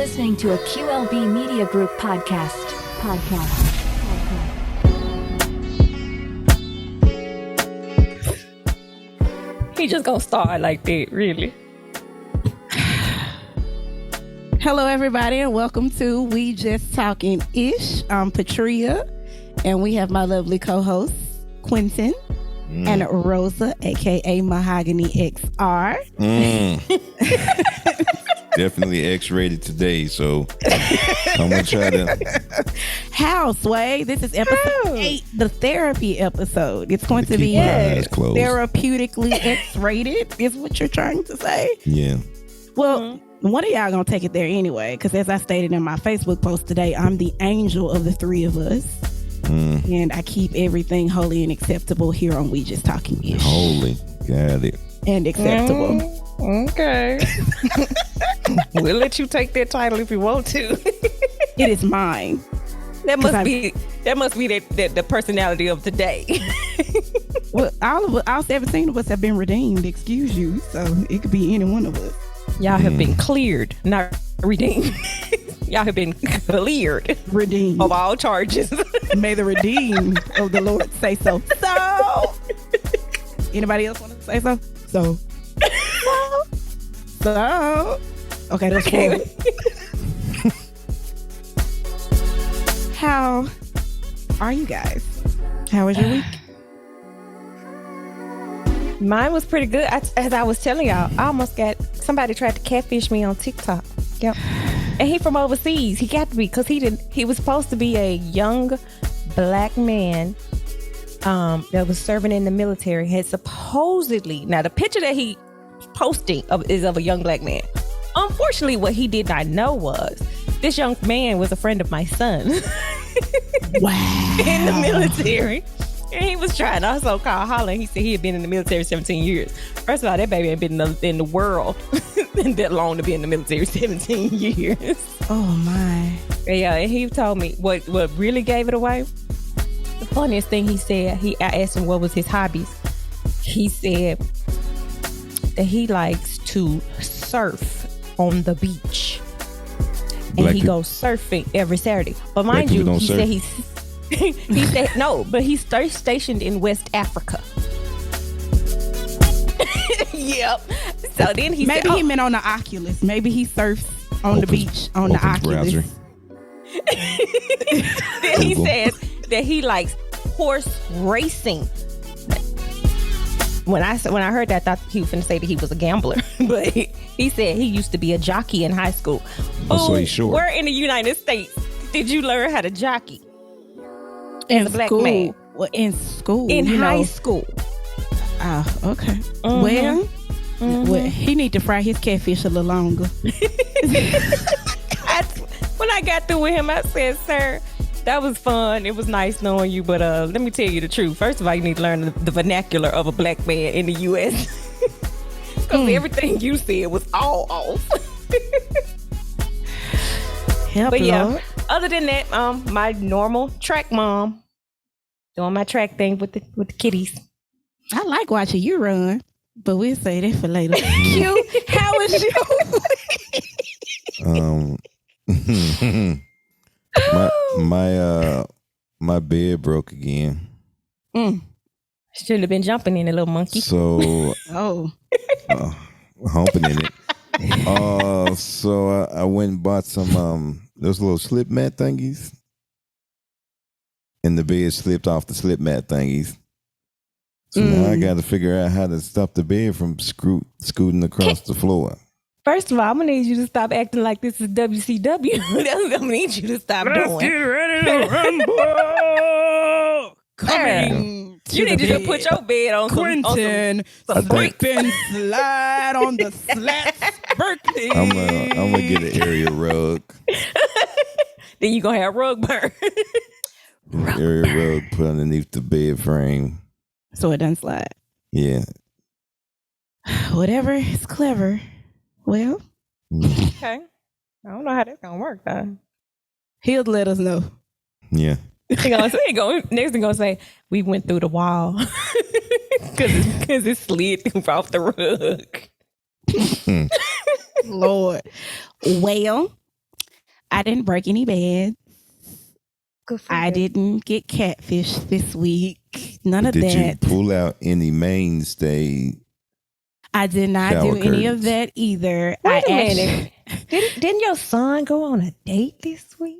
listening to a QLB Media Group podcast. He just gonna start like that, really. Hello, everybody, and welcome to We Just Talking Ish. I'm Patria, and we have my lovely co-hosts, Quentin and Rosa, aka Mahogany XR. Definitely X-rated today, so I'm gonna try to. How, Sway? This is episode 8, the therapy episode. It's going to be therapeutically X-rated, is what you're trying to say? Yeah. Well, one of y'all gonna take it there anyway, because as I stated in my Facebook post today, I'm the angel of the three of us. And I keep everything holy and acceptable here on We Just Talking Ish. Holy, got it. And acceptable. Okay. We'll let you take that title if you want to. It is mine. That must be the personality of today. Well, all 17 of us have been redeemed, excuse you. So it could be any one of us. Y'all have been cleared, not redeemed. Y'all have been cleared. Redeemed. Of all charges. May the redeemed of the Lord say so. So. Anybody else want to say so? So. Okay, that's cool. How are you guys? How was your week? Mine was pretty good. As I was telling y'all, I almost got somebody tried to catfish me on TikTok. Yep. And he from overseas. He got to be because he was supposed to be a young black man that was serving in the military. Had supposedly, now the picture that he posting is of a young black man. Unfortunately, what he did not know was this young man was a friend of my son. Wow. In the military. And he was trying to so-called holler. He said he had been in the military 17 years. First of all, that baby ain't been in the world that long to be in the military 17 years. Oh, my. Yeah, and he told me what really gave it away. The funniest thing he said, I asked him what was his hobbies. He said that he likes to surf on the beach. And he goes surfing every Saturday. But mind you, he said he said no, but he's stationed in West Africa. Yep. So then he maybe he meant on the Oculus. Maybe he surfs on the beach on the Oculus. Then he says that he likes horse racing. When I heard that, I thought he was going to say that he was a gambler, but he said he used to be a jockey in high school. So he's short. Where in the United States did you learn how to jockey? In as a black man. Well, in school. In high school. Okay. Well, he need to fry his catfish a little longer. When I got through with him, I said, sir, that was fun. It was nice knowing you, but let me tell you the truth. First of all, you need to learn the vernacular of a black man in the U.S. Because everything you said was all off. But yeah, other than that, my normal track mom doing my track thing with the kitties. I like watching you run, but we'll say that for later. Q, how was you? My bed broke again. Shouldn't have been jumping in it, little monkey. So humping in it. So I went and bought some those little slip mat thingies, and the bed slipped off the slip mat thingies. So now I got to figure out how to stop the bed from scooting across the floor. First of all, I'm gonna need you to stop acting like this is WCW. That's what I'm gonna need you to stop doing. Let's get ready to rumble. Coming. You need to just put your bed on Quentin, some slip and slide on the slats. Berkeley. I'm gonna get an area rug. Then you gonna have rug burn. Area rug put underneath the bed frame. So it doesn't slide. Yeah. Whatever is clever. Well. Okay. I don't know how that's gonna work though. He'll let us know. Yeah. Next thing gonna say, we went through the wall. Cause it slid off the rug. Lord. Well, I didn't break any beds. Good for I you. didn't get catfished this week. None of Did that. you pull out any mainstay? I did not Shower do any of curtains. that either. Wait a minute. Didn't your son go on a date this week?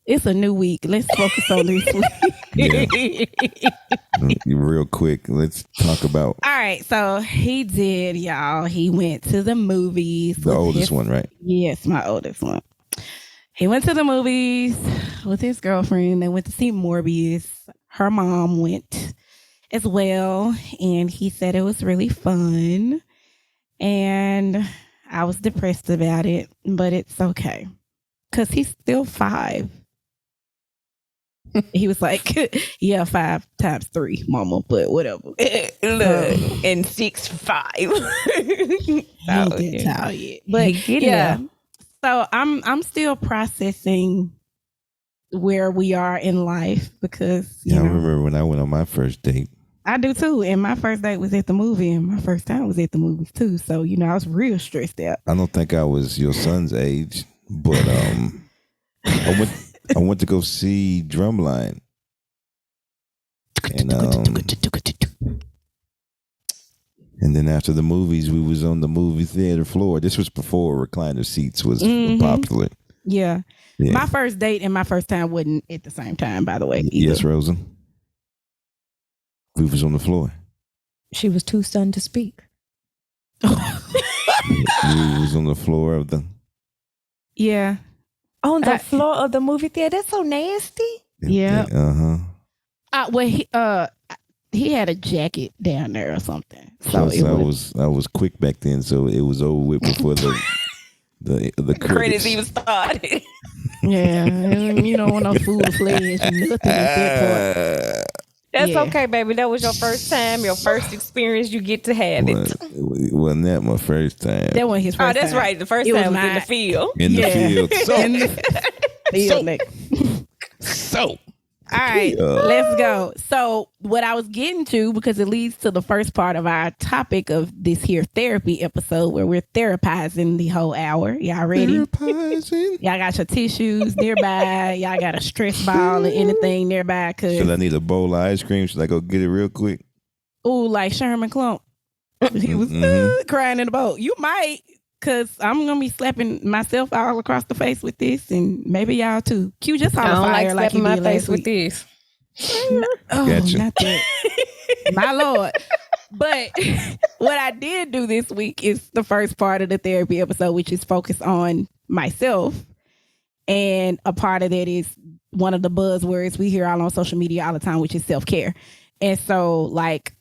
It's a new week. Let's focus on this week. Yeah. Real quick, let's talk about All right, so he did, y'all. He went to the movies. the with oldest one, right? Yes, my oldest one. He went to the movies with his girlfriend. They went to see Morbius. Her mom went as well, and he said it was really fun. And I was depressed about it, but it's okay because he's still 5. He was like, yeah, 5 times 3, mama, but whatever. Look, and 6'5". He ain't that tall yet. But yeah. So I'm still processing where we are in life because I remember when I went on my first date. I do too. And my first date was at the movie, and my first time was at the movies too. So, I was real stressed out. I don't think I was your son's age, but I went to go see Drumline. And then after the movies, we was on the movie theater floor. This was before recliner seats was popular. Yeah. My first date and my first time wasn't at the same time, by the way. Either. Yes, Rosa. We was on the floor. She was too stunned to speak. We was on the floor of the... Yeah. On the floor of the movie theater? That's so nasty. Yeah. Uh-huh. He had a jacket down there or something. So I was quick back then, so it was over with before the credits even started. Yeah, you don't want no full fledged nothing at that point. That's okay, baby. That was your first time, your first experience. You get to have it. Wasn't that my first time? That wasn't his first time. Oh, that's right. The first time was in the field. In the field. So, in the field. So. All right, let's go. So what I was getting to, because it leads to the first part of our topic of this here therapy episode where we're therapizing the whole hour. Y'all ready? Therapizing? Y'all got your tissues nearby. Y'all got a stress ball or anything nearby. Should I need a bowl of ice cream? Should I go get it real quick? Ooh, like Sherman Klump. He was crying in the boat. You might, because I'm going to be slapping myself all across the face with this, and maybe y'all too. Q just on fire like you my did face last week. with this. Oh, Gotcha. not that. My Lord. But what I did do this week is the first part of the therapy episode, which is focused on myself. And a part of that is one of the buzzwords we hear all on social media all the time, which is self-care. And so, like,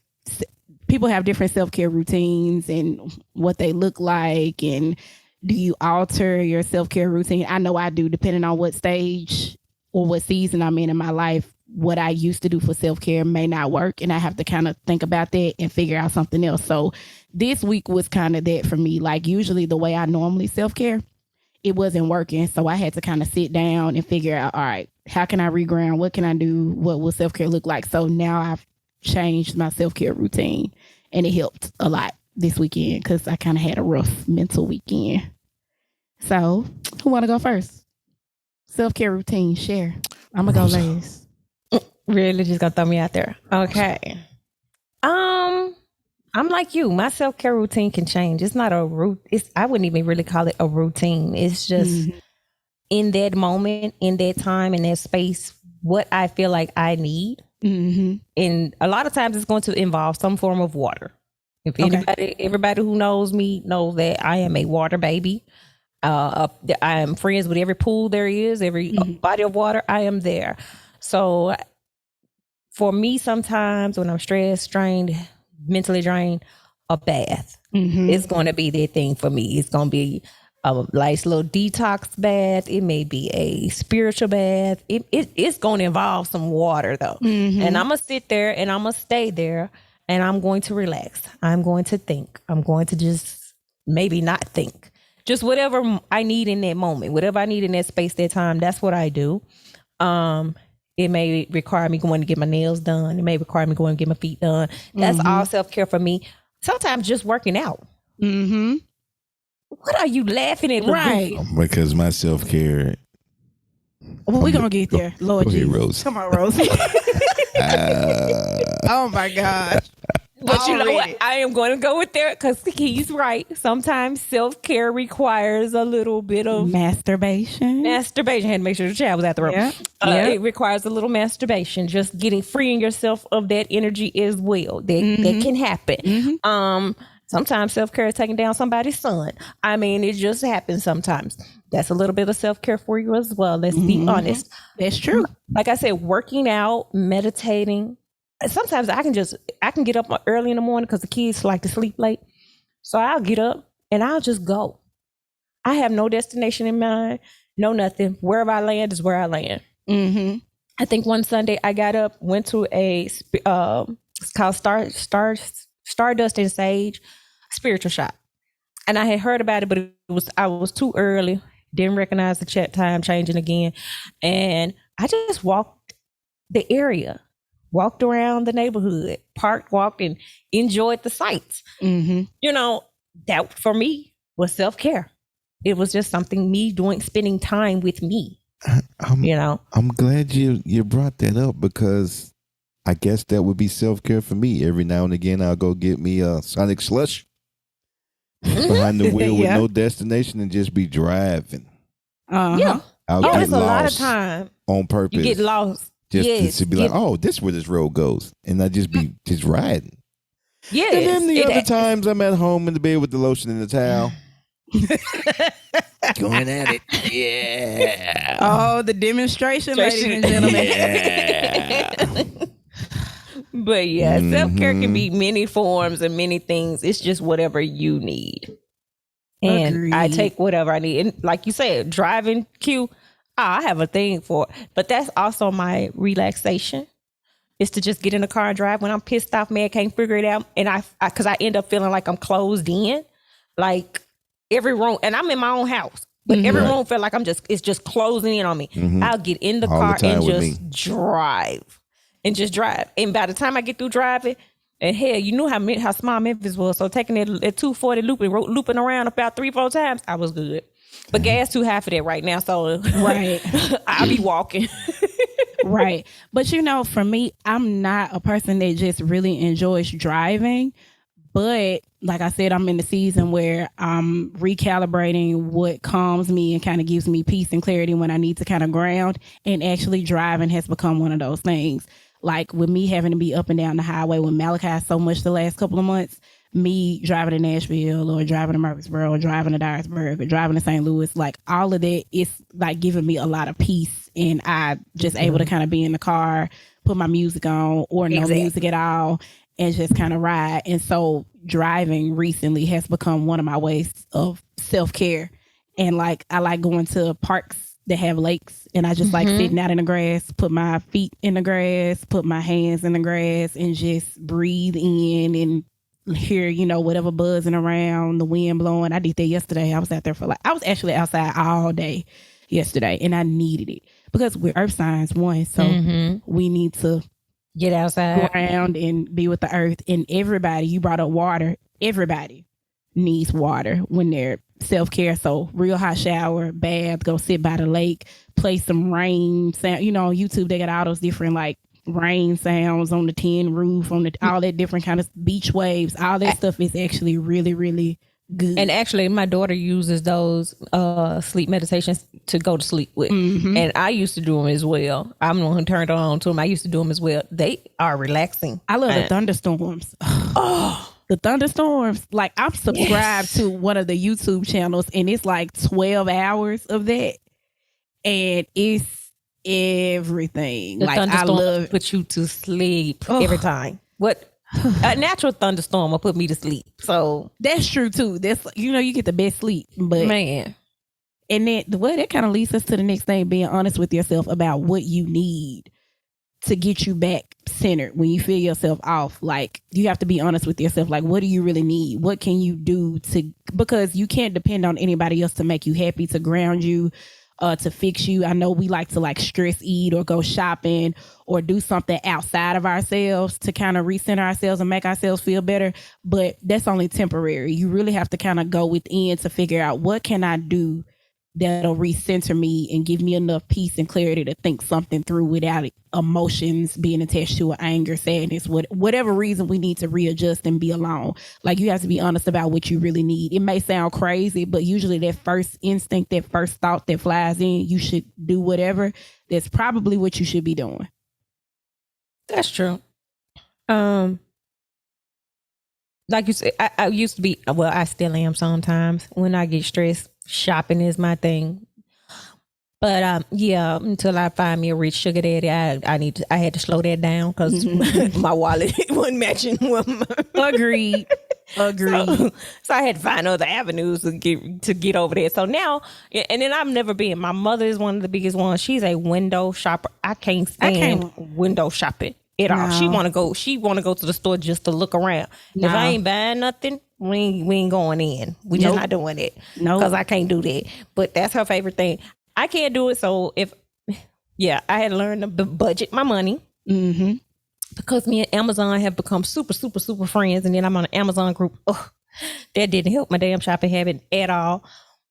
people have different self-care routines and what they look like. And do you alter your self-care routine? I know I do, depending on what stage or what season I'm in my life. What I used to do for self-care may not work, and I have to kind of think about that and figure out something else. So this week was kind of that for me. Like, usually the way I normally self-care, it wasn't working. So I had to kind of sit down and figure out, all right, how can I reground? What can I do? What will self-care look like? So now I've changed my self-care routine, and it helped a lot this weekend because I kind of had a rough mental weekend. So who want to go first? Self-care routine, share. I'm going to go last. Really just gonna throw me out there. Okay. I'm like you. My self-care routine can change. It's not a route. I wouldn't even really call it a routine. It's just in that moment, in that time, in that space, what I feel like I need. Mm-hmm. And a lot of times it's going to involve some form of water. If everybody who knows me knows that I am a water baby. I am friends with every pool there is, every body of water. I am there. So for me, sometimes when I'm stressed, strained, mentally drained, a bath is going to be that thing for me. It's going to be a nice little detox bath. It may be a spiritual bath. It's going to involve some water though. And I'm going to sit there and I'm going to stay there and I'm going to relax. I'm going to think. I'm going to just maybe not think. Just whatever I need in that moment, whatever I need in that space, that time, that's what I do. It may require me going to get my nails done. It may require me going to get my feet done. That's all self-care for me. Sometimes just working out. What are you laughing at? Right. Because my self-care. Well, we're going to get there. Lord Go ahead, Jesus. Rose. Come on, Rose. Oh, my gosh. But you know what? Already. I am going to go with there because he's right. Sometimes self-care requires a little bit of Masturbation. I had to make sure the child was at the room. Yeah. Yeah. It requires a little masturbation, just freeing yourself of that energy as well. That can happen. Sometimes self-care is taking down somebody's son. I mean, it just happens sometimes. That's a little bit of self-care for you as well. Let's be honest. That's true. Like I said, working out, meditating. Sometimes I can get up early in the morning because the kids like to sleep late. So I'll get up and I'll just go. I have no destination in mind, no nothing. Wherever I land is where I land. I think one Sunday I got up, went to it's called Stardust and Sage spiritual shop. And I had heard about it, but I was too early. Didn't recognize the chat time changing again. And I just walked the area. Walked around the neighborhood, parked, walked, and enjoyed the sights. You know, that for me was self-care. It was just something spending time with me. I'm glad you brought that up because I guess that would be self-care for me. Every now and again, I'll go get me a Sonic Slush behind the wheel with no destination and just be driving. Yeah. I'll get It's a lot of lost time. on purpose. You get lost. Just to be like, oh, this is where this road goes. And I just be just riding. Yes. And then the other times I'm at home in the bed with the lotion and the towel. Going at it. Yeah. Oh, the demonstration, ladies and gentlemen. Yeah. But yeah, self-care can be many forms and many things. It's just whatever you need. And Agreed. I take whatever I need. And like you said, driving cue. I have a thing for it. But that's also my relaxation. Is to just get in the car and drive when I'm pissed off, mad, can't figure it out. And because I end up feeling like I'm closed in. Like every room, and I'm in my own house. But every room feel like it's just closing in on me. I'll get in the car and just drive. And just drive. And by the time I get through driving, and hell, you knew how small Memphis was. So taking it at 240 looping around about 3-4 times, I was good. But gas too high for that right now. So Right. I'll be walking. Right. But for me, I'm not a person that just really enjoys driving. But like I said, I'm in the season where I'm recalibrating what calms me and kind of gives me peace and clarity when I need to kind of ground. And actually driving has become one of those things. Like with me having to be up and down the highway with Malachi so much the last couple of months, me driving to Nashville or driving to Murfreesboro or driving to Dyersburg or driving to St. Louis, like all of that is like giving me a lot of peace. And I just able to kind of be in the car, put my music on or no music at all and just kind of ride. And so driving recently has become one of my ways of self-care. And like, I like going to parks that have lakes and I just like sitting out in the grass, put my feet in the grass, put my hands in the grass and just breathe in and hear, whatever buzzing around, the wind blowing. I did that yesterday. I was out there I was actually outside all day yesterday and I needed it because we're earth signs one. So we need to get outside, go around and be with the earth. And everybody, you brought up water. Everybody needs water when they're self-care. So real hot shower, bath, go sit by the lake, play some rain sound. On YouTube, they got all those different like rain sounds on the tin roof, on all that different kind of beach waves. All that stuff is actually really, really good. And actually, my daughter uses those sleep meditations to go to sleep with. And I used to do them as well. I'm the one who turned on to them. I used to do them as well. They are relaxing. I love the thunderstorms. The thunderstorms. Like I'm subscribed to one of the YouTube channels and it's like 12 hours of that. And it's everything. The like I thunderstorm love put you to sleep every time. What a natural thunderstorm will put me to sleep. So that's true too. That's you get the best sleep. But man. And then that kind of leads us to the next thing, being honest with yourself about what you need to get you back centered when you feel yourself off. Like you have to be honest with yourself. Like, what do you really need? What can you do because you can't depend on anybody else to make you happy, to ground you, to fix you. I know we like to like stress eat or go shopping or do something outside of ourselves to kind of recenter ourselves and make ourselves feel better. But that's only temporary. You really have to kind of go within to figure out what can I do that'll recenter me and give me enough peace and clarity to think something through without emotions being attached to anger, sadness, whatever reason we need to readjust and be alone. Like, you have to be honest about what you really need. It may sound crazy, but usually that first instinct, that first thought that flies in, you should do whatever. That's probably what you should be doing. That's true. Like you said, I used to be, well, I still am sometimes. When I get stressed, shopping is my thing. But yeah, until I find me a rich sugar daddy, I had to slow that down because my wallet wasn't matching with Agreed. So I had to find other avenues to get over there. So now, and then I've never been. My mother is one of the biggest ones. She's a window shopper. I can't stand window shopping at all. She want to go to the store just to look around. No. If I ain't buying nothing, we ain't going in. We just not doing it. No, because I can't do that. But that's her favorite thing. I can't do it. So I had to learn to budget my money. Mm-hmm. Because me and Amazon have become super, super, super friends. And then I'm on an Amazon group. Ugh, that didn't help my damn shopping habit at all.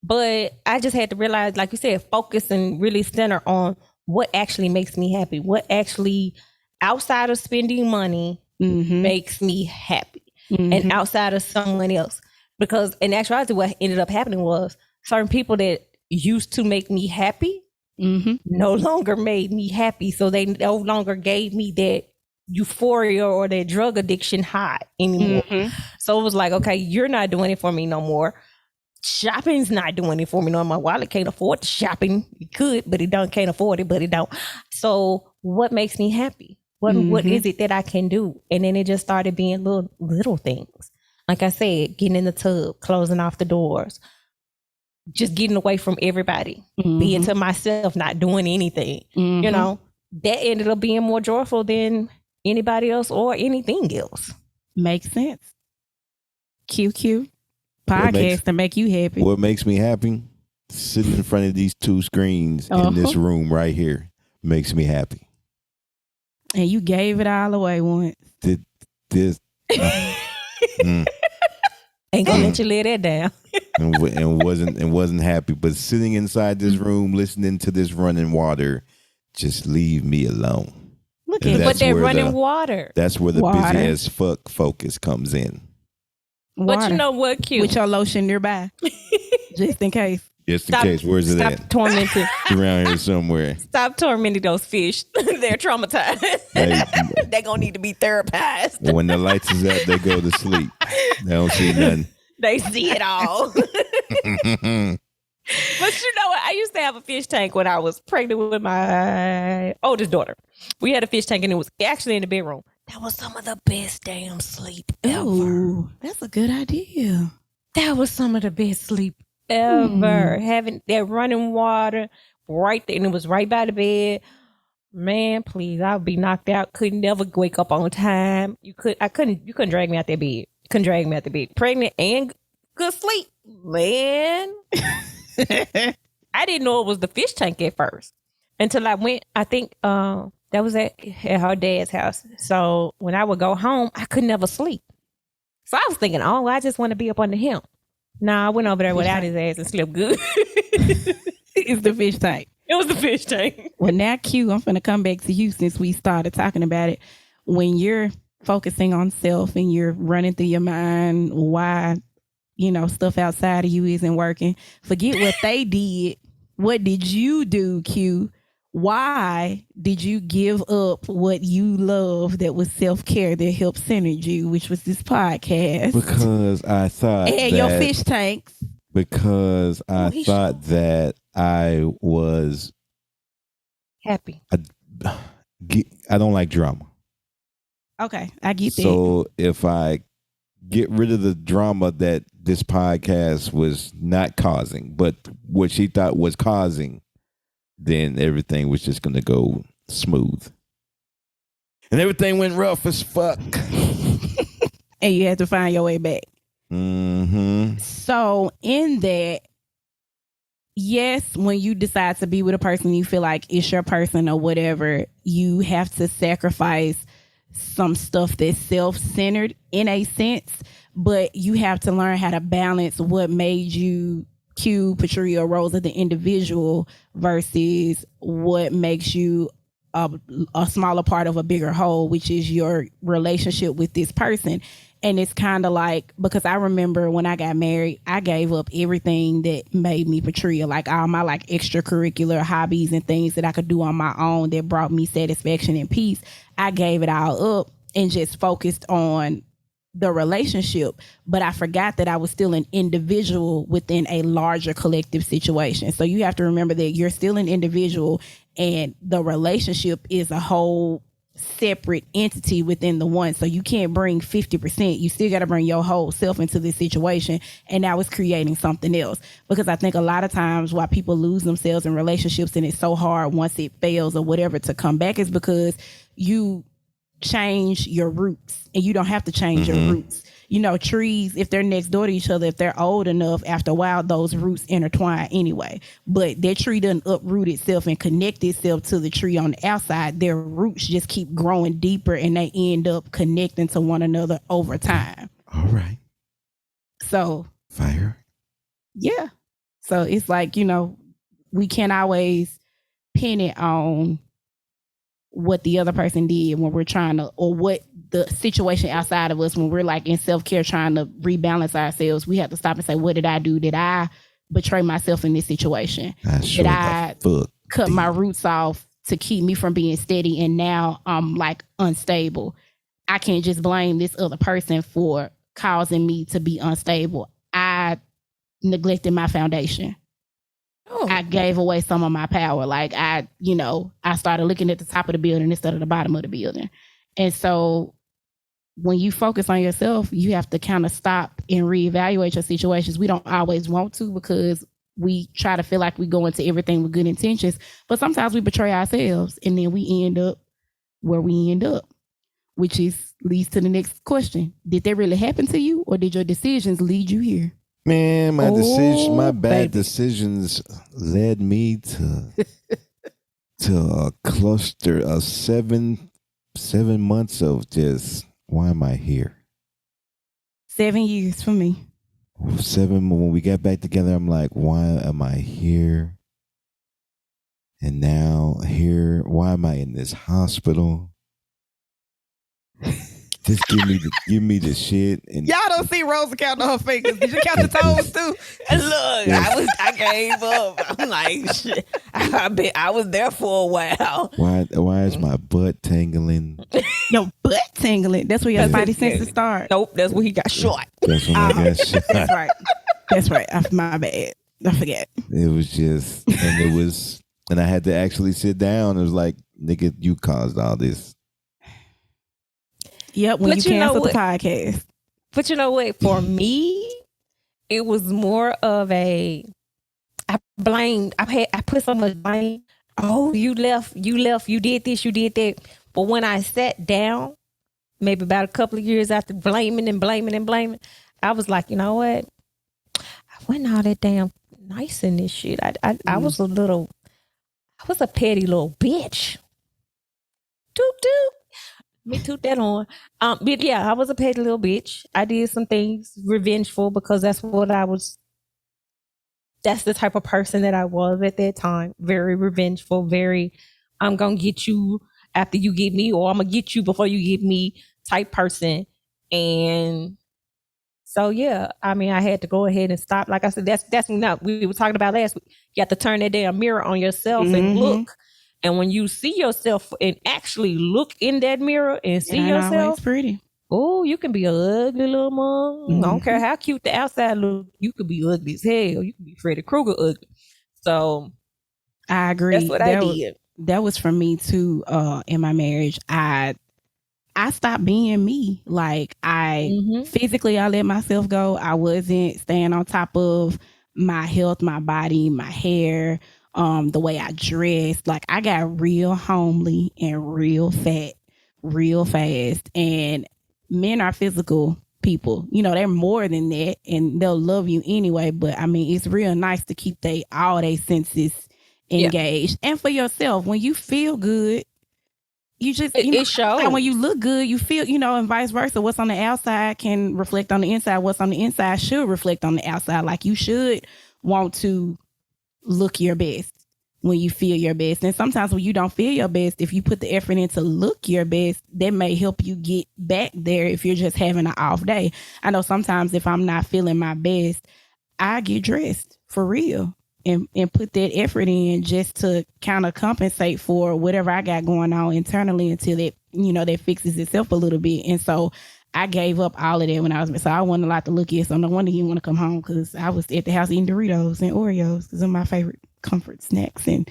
But I just had to realize, like you said, focus and really center on what actually makes me happy. What actually, outside of spending money, makes me happy. And outside of someone else. Because in actuality, what ended up happening was certain people that used to make me happy no longer made me happy. So they no longer gave me that euphoria or that drug addiction high anymore. So it was like, okay, you're not doing it for me no more. Shopping's not doing it for me no more. My wallet can't afford the shopping. It could, but it can't afford it, but it don't. So what makes me happy? What is it that I can do? And then it just started being little things. Like I said, getting in the tub, closing off the doors, just getting away from everybody, being to myself, not doing anything. You know, that ended up being more joyful than anybody else or anything else. Makes sense. QQ podcast to make you happy. What makes me happy? Sitting in front of these two screens in this room right here makes me happy. And you gave it all away once. Ain't gonna let you lay that down. and wasn't happy. But sitting inside this room, listening to this running water, just leave me alone. Look at but they're running water. That's where the busy as fuck focus comes in. Water. But you know what, Q? With your lotion nearby, just in case. Just in case. Where's it at? Stop tormenting. Around here somewhere. Stop tormenting those fish. They're traumatized. They're going to need to be therapized. When the lights is out, they go to sleep. They don't see nothing. They see it all. But you know what? I used to have a fish tank when I was pregnant with my oldest daughter. We had a fish tank and it was actually in the bedroom. That was some of the best damn sleep ever. Ooh, that's a good idea. That was some of the best sleep ever. Having that running water right there, and it was right by the bed. Man, please, I would be knocked out. Could never wake up on time. You couldn't drag me out that bed. You couldn't drag me out the bed. Pregnant and good sleep, man. I didn't know it was the fish tank at first until I went. I think that was at her dad's house. So when I would go home, I could never sleep. So I was thinking, oh, I just want to be up under him. Nah, I went over there without his ass and slept good. It's the fish tank. It was the fish tank. Well, now, Q, I'm going to come back to you since we started talking about it. When you're focusing on self and you're running through your mind why, stuff outside of you isn't working, forget what they did. What did you do, Q? Why did you give up what you love that was self-care that helped center you, which was this podcast? Because I thought and your fish tanks. Because I thought that I was happy. I don't like drama. Okay, I get that. So if I get rid of the drama that this podcast was not causing, but what she thought was causing, then everything was just going to go smooth. And everything went rough as fuck. And you had to find your way back. Mm-hmm. So in that, yes, when you decide to be with a person, you feel like it's your person or whatever, you have to sacrifice some stuff that's self-centered in a sense, but you have to learn how to balance what made you Q, Patria, Rosa, the individual versus what makes you a smaller part of a bigger whole, which is your relationship with this person. And it's kind of like, because I remember when I got married, I gave up everything that made me Patria, like all my like extracurricular hobbies and things that I could do on my own that brought me satisfaction and peace. I gave it all up and just focused on the relationship, but I forgot that I was still an individual within a larger collective situation. So you have to remember that you're still an individual and the relationship is a whole separate entity within the one. So you can't bring 50%. You still got to bring your whole self into this situation. And now it's creating something else. Because I think a lot of times why people lose themselves in relationships and it's so hard once it fails or whatever to come back is because you change your roots and you don't have to change your roots. You know, trees, if they're next door to each other, if they're old enough, after a while, those roots intertwine anyway. But that tree doesn't uproot itself and connect itself to the tree on the outside. Their roots just keep growing deeper and they end up connecting to one another over time. All right. So, Fire. yeah. So it's like, you know, we can't always pin it on what the other person did when we're trying to, or what the situation outside of us when we're like in self-care trying to rebalance ourselves. We have to stop and say, what did I do? Did I betray myself in this situation? Did I cut my roots off to keep me from being steady and now I'm like unstable? I can't just blame this other person for causing me to be unstable. I neglected my foundation. I gave away some of my power. Like I started looking at the top of the building instead of the bottom of the building. And so when you focus on yourself, you have to kind of stop and reevaluate your situations. We don't always want to because we try to feel like we go into everything with good intentions, but sometimes we betray ourselves and then we end up where we end up, which leads to the next question. Did that really happen to you or did your decisions lead you here? Man, my bad decisions led me to a cluster of seven months of just, why am I here? 7 years for me. 7, when we got back together, I'm like, why am I here? And now here, why am I in this hospital? Just give me the shit. And y'all don't see Rosa counting her fingers. Did you count the toes too? And look, I gave up. I'm like, shit. I was there for a while. Why is my butt tingling? Your butt tingling. That's where your body senses start. Nope, that's where he got shot. That's when I got shot. That's right. That's right. My bad. I forget. It was just, and I had to actually sit down. It was like, nigga, you caused all this. Yep, when you canceled the podcast. But you know what? For me, it was more of I put so much blame. Oh, you left, you did this, you did that. But when I sat down, maybe about a couple of years after blaming, I was like, you know what? I wasn't all that damn nice in this shit. I was a petty little bitch. Doop doop. Me toot that on. But yeah, I was a petty little bitch. I did some things revengeful because that's the type of person that I was at that time. Very revengeful, very, I'm going to get you after you get me, or I'm going to get you before you get me type person. And so, yeah, I mean, I had to go ahead and stop. Like I said, that's not, we were talking about last week. You have to turn that damn mirror on yourself and look. And when you see yourself and actually look in that mirror and see yourself, pretty. Oh, you can be an ugly little mom. I don't care how cute the outside look. You could be ugly as hell. You could be Freddy Krueger ugly. So I agree. That's what I did. That was for me too. In my marriage, I stopped being me. Like physically, I let myself go. I wasn't staying on top of my health, my body, my hair. The way I dressed, like I got real homely and real fat real fast. And men are physical people. You know, they're more than that, and they'll love you anyway. But I mean, it's real nice to keep all their senses engaged. And for yourself, when you feel good, you just it shows. when you look good, you feel, and vice versa. What's on the outside can reflect on the inside. What's on the inside should reflect on the outside. Like, you should want to look your best when you feel your best. And sometimes when you don't feel your best, if you put the effort in to look your best, that may help you get back there if you're just having an off day. I know sometimes if I'm not feeling my best, I get dressed for real and put that effort in just to kind of compensate for whatever I got going on internally until it, that fixes itself a little bit. And so I gave up all of that when I was, so I wasn't allowed to look at, so no wonder you want to come home, because I was at the house eating Doritos and Oreos because they're my favorite comfort snacks. And,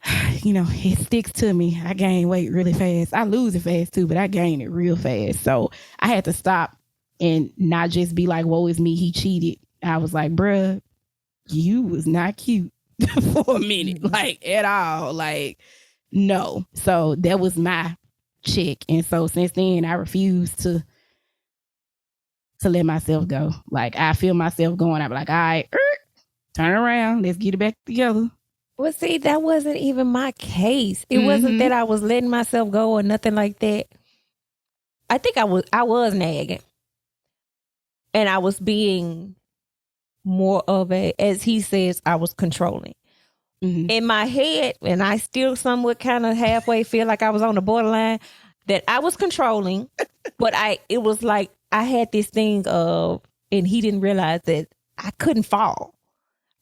it sticks to me. I gain weight really fast. I lose it fast too, but I gain it real fast. So I had to stop and not just be like, woe is me, he cheated. I was like, bruh, you was not cute for a minute, like at all. Like, no. So that was my check. And so since then, I refuse to let myself go. Like, I feel myself going, I'm like, all right, turn around, let's get it back together. Well, see, that wasn't even my case. It wasn't that I was letting myself go or nothing like that. I think I was nagging. And I was being more of as he says, I was controlling. In my head, and I still somewhat kind of halfway feel like I was on the borderline, that I was controlling, but it was like I had this thing of, and he didn't realize that I couldn't fall.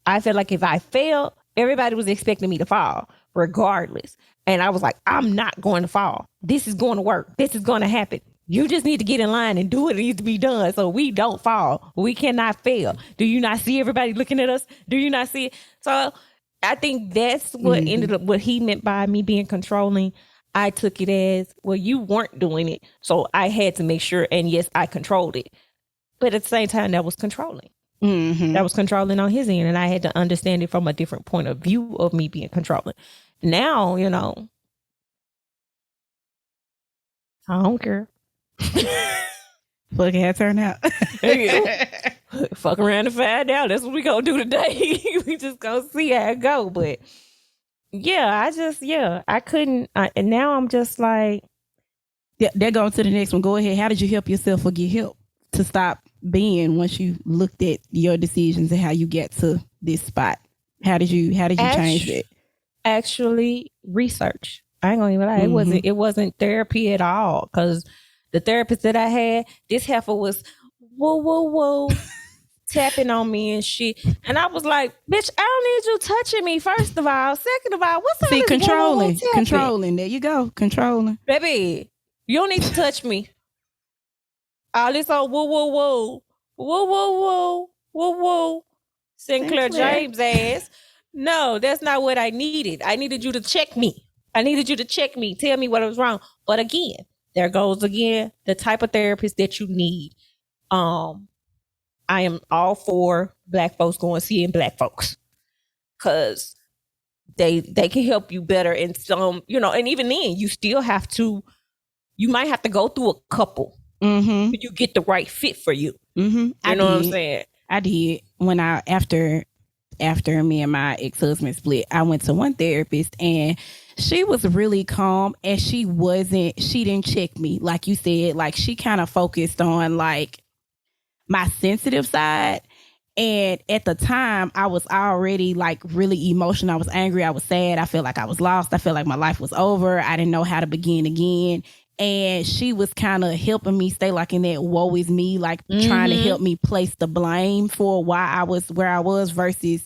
I felt like if I fell, everybody was expecting me to fall regardless. And I was like, I'm not going to fall. This is going to work. This is going to happen. You just need to get in line and do what needs to be done so we don't fall. We cannot fail. Do you not see everybody looking at us? Do you not see it? So I think that's what ended up, what he meant by me being controlling. I took it as, well, you weren't doing it, so I had to make sure, and yes, I controlled it. But at the same time, that was controlling. That was controlling on his end, and I had to understand it from a different point of view of me being controlling. Now, I don't care. Look how it turned out. Fuck around and find out. That's what we gonna do today. We just gonna see how it go. But I couldn't. And now I'm just like, they're going to the next one. Go ahead. How did you help yourself or get help to stop being, once you looked at your decisions and how you get to this spot? How did you change it? Actually, research. I ain't gonna even lie. It wasn't therapy at all, because the therapist that I had, this heifer was whoa tapping on me and shit, and I was like, bitch, I don't need you touching me, first of all. Second of all, what's all this controlling? There you go, controlling. Baby, you don't need to touch me. All this old whoa, Sinclair James ass. No, that's not what I needed. I needed you to check me. Tell me what was wrong. But again, there goes again the type of therapist that you need. I am all for Black folks going seeing Black folks, because they can help you better in some, and even then you might have to go through a couple till you get the right fit for you. You know what I'm saying? I did. When after me and my ex-husband split, I went to one therapist, and she was really calm, and she didn't check me. Like you said, like she kind of focused on like my sensitive side. And at the time, I was already like really emotional. I was angry. I was sad. I felt like I was lost. I felt like my life was over. I didn't know how to begin again. And she was kind of helping me stay like in that woe is me, like trying to help me place the blame for why I was where I was versus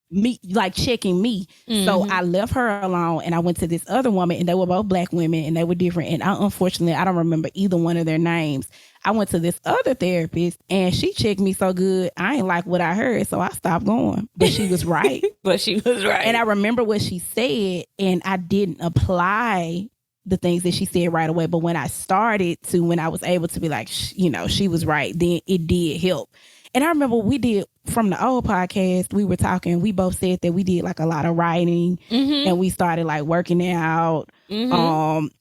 me, like checking me. So I left her alone, and I went to this other woman, and they were both Black women, and they were different. And unfortunately, I don't remember either one of their names. I went to this other therapist, and she checked me so good, I ain't like what I heard, so I stopped going. But she was right. And I remember what she said, and I didn't apply the things that she said right away. But when I was able to be like, she was right, then it did help. And I remember we did, from the old podcast, we were talking, we both said that we did like a lot of writing, and we started like working out. And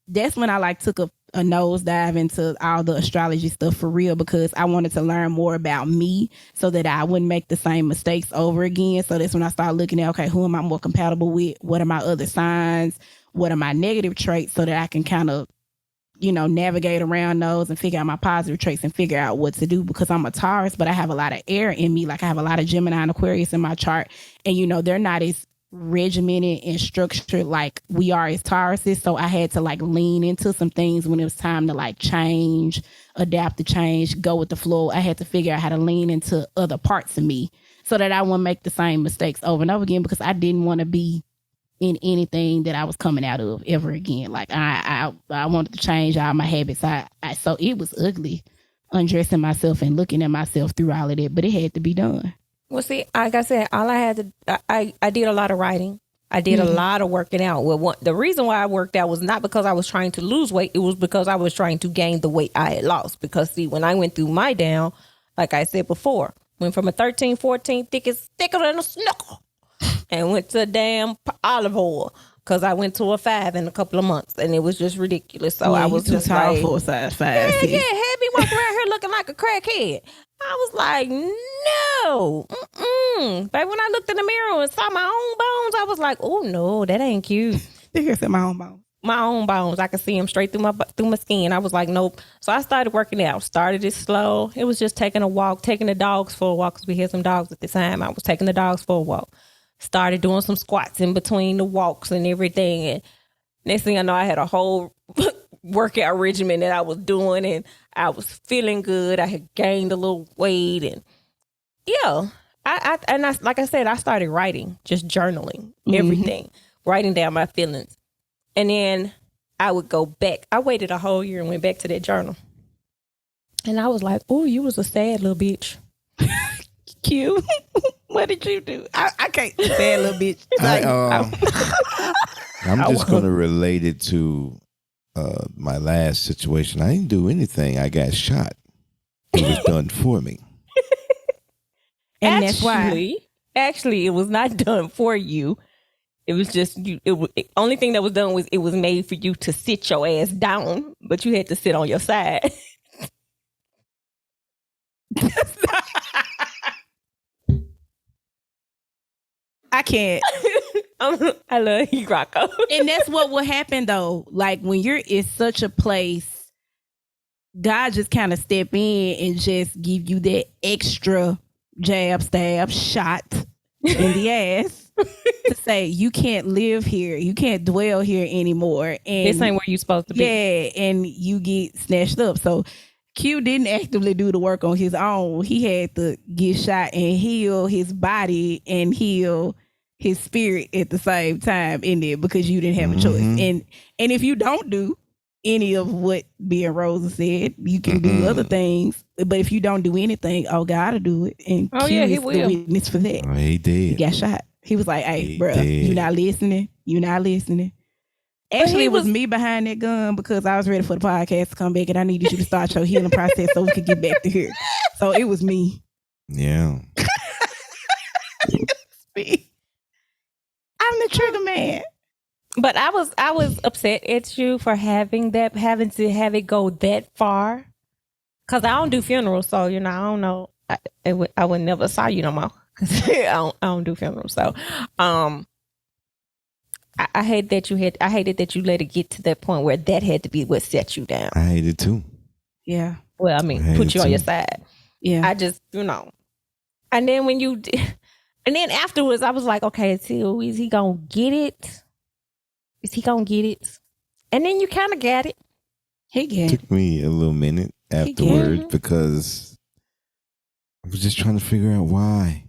that's when I like took a nosedive into all the astrology stuff for real because I wanted to learn more about me so that I wouldn't make the same mistakes over again. So that's when I started looking at, okay, who am I more compatible with? What are my other signs? What are my negative traits so that I can kind of, navigate around those and figure out my positive traits and figure out what to do because I'm a Taurus, but I have a lot of air in me. Like I have a lot of Gemini and Aquarius in my chart. And, they're not as regimented and structured like we are as Tauruses. So I had to like lean into some things when it was time to like change, adapt to change, go with the flow. I had to figure out how to lean into other parts of me so that I wouldn't make the same mistakes over and over again because I didn't want to be in anything that I was coming out of ever again. Like I wanted to change all my habits. So it was ugly undressing myself and looking at myself through all of that, but it had to be done. Well, see, like I said, all I had to, I did a lot of writing. I did a lot of working out. Well, the reason why I worked out was not because I was trying to lose weight. It was because I was trying to gain the weight I had lost. Because, see, when I went through my down, like I said before, went from a 13, 14, thicker than a snook, and went to a damn olive oil. Because I went to a 5 in a couple of months, and it was just ridiculous. So I was just tall like, for a size 5. yeah, had me walking around here looking like a crackhead. I was like, no. But when I looked in the mirror and saw my own bones, I was like, oh, no, that ain't cute. I said my own bones. My own bones. I could see them straight through my skin. I was like, nope. So I started working out. Started it slow. It was just taking a walk, taking the dogs for a walk because we had some dogs at the time. I was taking the dogs for a walk. Started doing some squats in between the walks and everything. And next thing I know, I had a whole workout regimen that I was doing, and I was feeling good. I had gained a little weight, and yeah, I like I said, I started writing, just journaling everything, writing down my feelings, and then I would go back. I waited a whole year and went back to that journal, and I was like, "Oh, you was a sad little bitch." Cute. What did you do? I can't say a little bitch. I'm just going to relate it to my last situation. I didn't do anything. I got shot. It was done for me. And that's why. Actually, it was not done for you. It was just you. The only thing that was done was it was made for you to sit your ass down, but you had to sit on your side. I can't. I love you, Rocco. And that's what will happen though. Like when you're in such a place, God just kind of step in and just give you that extra jab, stab, shot in the ass to say you can't live here, you can't dwell here anymore. And this ain't where you supposed to be. Yeah, and you get snatched up. So Q didn't actively do the work on his own. He had to get shot and heal his body and heal his spirit at the same time in there because you didn't have a choice. And if you don't do any of what being Rosa said, you can do other things. But if you don't do anything, God will do it. And Q he is will. the witness for that. Oh, he did. He got shot. He was like, hey, bro, did. you not listening. Actually, it was me behind that gun because I was ready for the podcast to come back and I needed you to start your healing process so we could get back to here. So it was me. Yeah. I'm the trigger man. But I was upset at you for having to have it go that far. Cause I don't do funerals, so I don't know. I would never saw you no more. Cause I don't do funerals, so I hate that I hated that you let it get to that point where that had to be what set you down. I hate it too. Yeah. Well, I mean, put you on your side. Yeah. I just, and then when you did, and then afterwards, I was like, okay, so is he gonna get it? Is he gonna get it? And then you kind of got it. He It took me a little minute afterward because I was just trying to figure out why.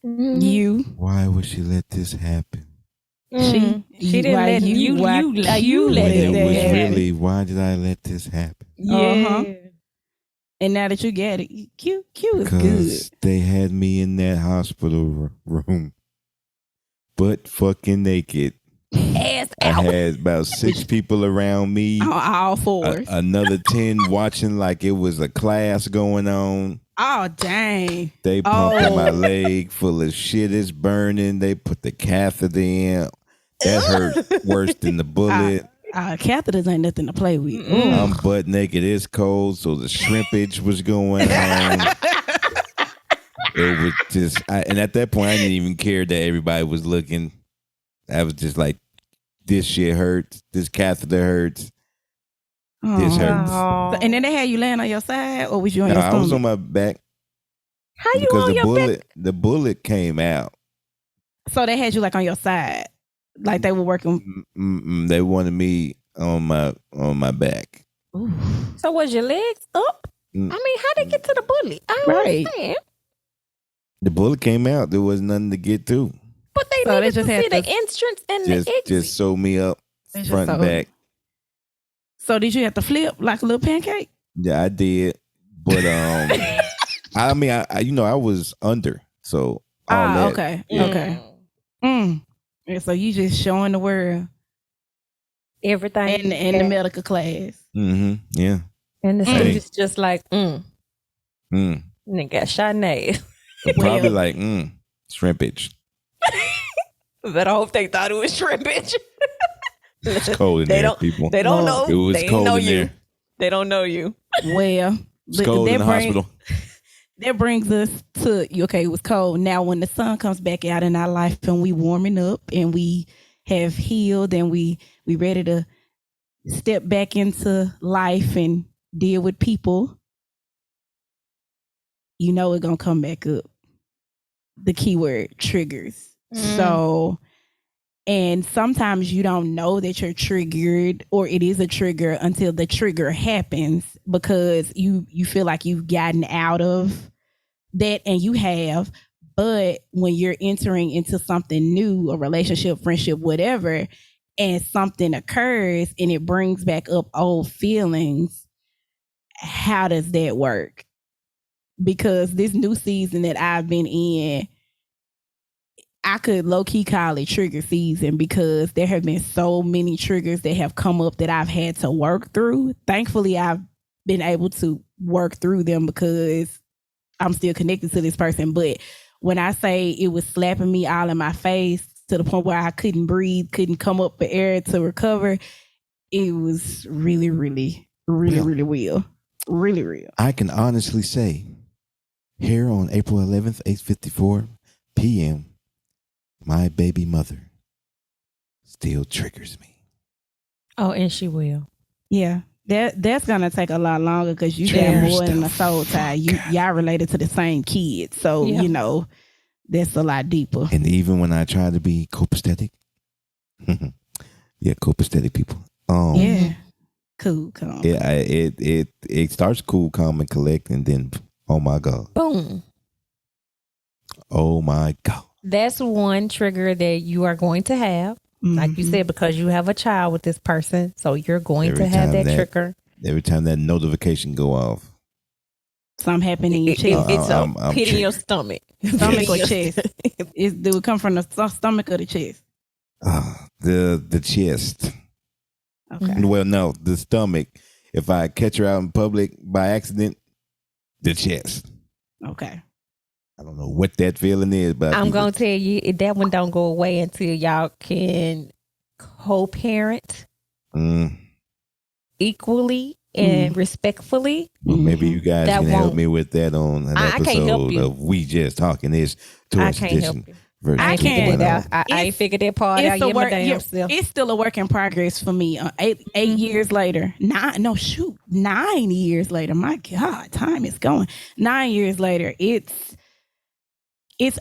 Why would she let this happen? She didn't let you let it happen. Really, why did I let this happen? Yeah. And now that you get it, Q is Because good. they had me in that hospital room, butt fucking naked. Ass out. I had about 6 people around me. All fours. Another 10 watching like it was a class going on. Oh, dang. They pumping my leg full of shit. It's burning. They put the catheter in. That hurt worse than the bullet. Catheters ain't nothing to play with. I'm butt naked. It's cold, so the shrimpage was going on. It was just, and at that point, I didn't even care that everybody was looking. I was just like, this shit hurts. This catheter hurts. This hurts. So, and then they had you laying on your side, or was you on your I stomach? was on my back. How you because on the your bullet, back? the bullet came out. So they had you like on your side, like they were working. They wanted me on my back. Ooh. So was your legs up? I mean, how they get to the bullet? I don't Right. understand. The bullet came out. There was nothing to get to. But they So they needed just to had see the to- entrance and the exit. Just sew me up They just front and sewed. back. So did you have to flip like a little pancake? Yeah, I did. But I mean, I was under, so all that. Okay, Yeah. okay. And so you just showing the world Everything. in the medical class. Yeah. And the Hey. students just like, Mm. nigga got shot in the ass. But probably Well- like shrimpage. But I hope they thought it was shrimpage. It's cold in They there, don't- people. They don't know. It was they cold know in you. there. They don't know you. Well, It's cold in the hospital. That brings us to okay. It was cold. Now, when the sun comes back out in our life and we warming up and we have healed and we ready to step back into life and deal with people, you know it's gonna come back up. The keyword triggers. So, and sometimes you don't know that you're triggered or it is a trigger until the trigger happens because you feel like you've gotten out of that, and you have. But when you're entering into something new, a relationship, friendship, whatever, and something occurs and it brings back up old feelings, how does that work? Because this new season that I've been in, I could low-key call it trigger season because there have been so many triggers that have come up that I've had to work through. Thankfully, I've been able to work through them because I'm still connected to this person. But when I say it was slapping me all in my face to the point where I couldn't breathe, couldn't come up for air to recover, it was really, really, really, really real. Really real. I can honestly say, here on April 11th, 8:54 p.m., my baby mother still triggers me. Oh, and she will. Yeah. That's gonna take a lot longer because you got Triggers more than the a soul tie. Y'all related to the same kids, so Yeah. you know that's a lot deeper. And even when I try to be copacetic, copacetic people. Yeah, cool, calm. It starts cool, calm, and collect, and then oh my god, Boom. oh my god. That's one trigger that you are going to have. Like you Mhm. said, because you have a child with this person. So you're going Every to have time that trigger. Every time that notification go off, Something happened in your It's chest, a I'm pit in your triggered. stomach. stomach or chest. It would come from the stomach or the chest. the chest. Okay. Well, no, the stomach. If I catch her out in public by accident, the chest. Okay. I don't know what that feeling is, but I'm going to tell you, that one don't go away until y'all can co-parent equally and respectfully. Well, maybe you guys That can help won't- me with that on an I can't help episode you. of We Just Talking This I Tourist can't Edition help you. version. I ain't can't. figured it out. I It's- ain't figured that part out It's a yet my work. damn self. It's still a work in progress for me. 8 years later, 9 years later. My God, time is going. 9 years later, it's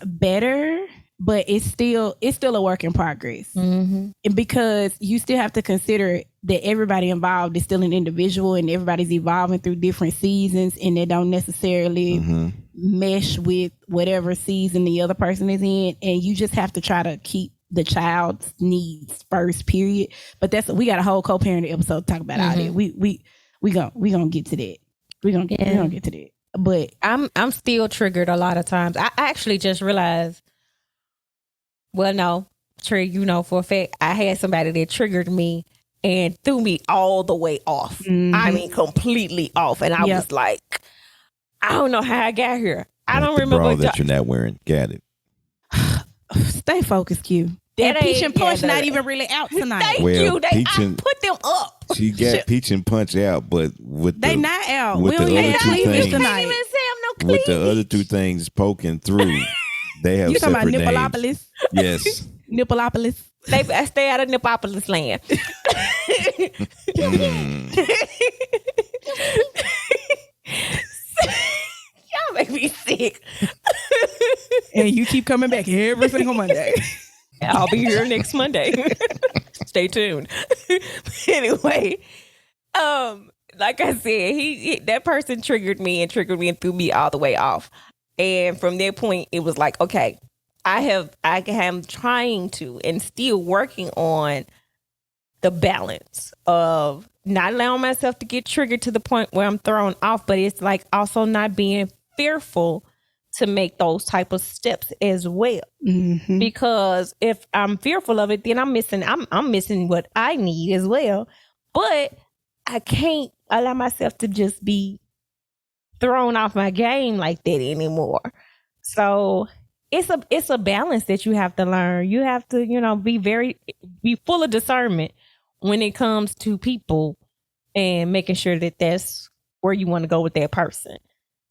better, but it's still a work in progress. Mm-hmm. And because you still have to consider that everybody involved is still an individual and everybody's evolving through different seasons, and they don't necessarily mesh with whatever season the other person is in, and you just have to try to keep the child's needs first, period. But we got a whole co-parenting episode to talk about all that. We gonna get to that. We gonna get to that. But I'm still triggered a lot of times. I actually just realized, well, no, Trey, you know for a fact, I had somebody that triggered me and threw me all the way off. I mean, completely off. And I was like, I don't know how I got here. I don't the remember. bra that you're not wearing. Got it. stay focused, Q. That That peach ain't- and punch yeah, not that- even really out tonight. Thank Well, you. Peach I and- put them up. She got Peach and Punch out, but with They the not out. with We the don't even other have two cleavage things- Can't tonight. even say I'm no with the cleavage. other two things poking through, they have You talking about separate names. Nippleopolis? Yes. Nippleopolis. I stay out of Nipopolis land. Y'all make me sick. And you keep coming back every single Monday. I'll be here next Monday. Stay tuned. Anyway, like I said, he that person triggered me and threw me all the way off. And from that point, it was like, okay, I am trying to and still working on the balance of not allowing myself to get triggered to the point where I'm thrown off, but it's like also not being fearful to make those type of steps as well. Mm-hmm. Because if I'm fearful of it, then I'm missing what I need as well. But I can't allow myself to just be thrown off my game like that anymore. So it's a balance that you have to learn. You have to, be full of discernment when it comes to people and making sure that that's where you want to go with that person.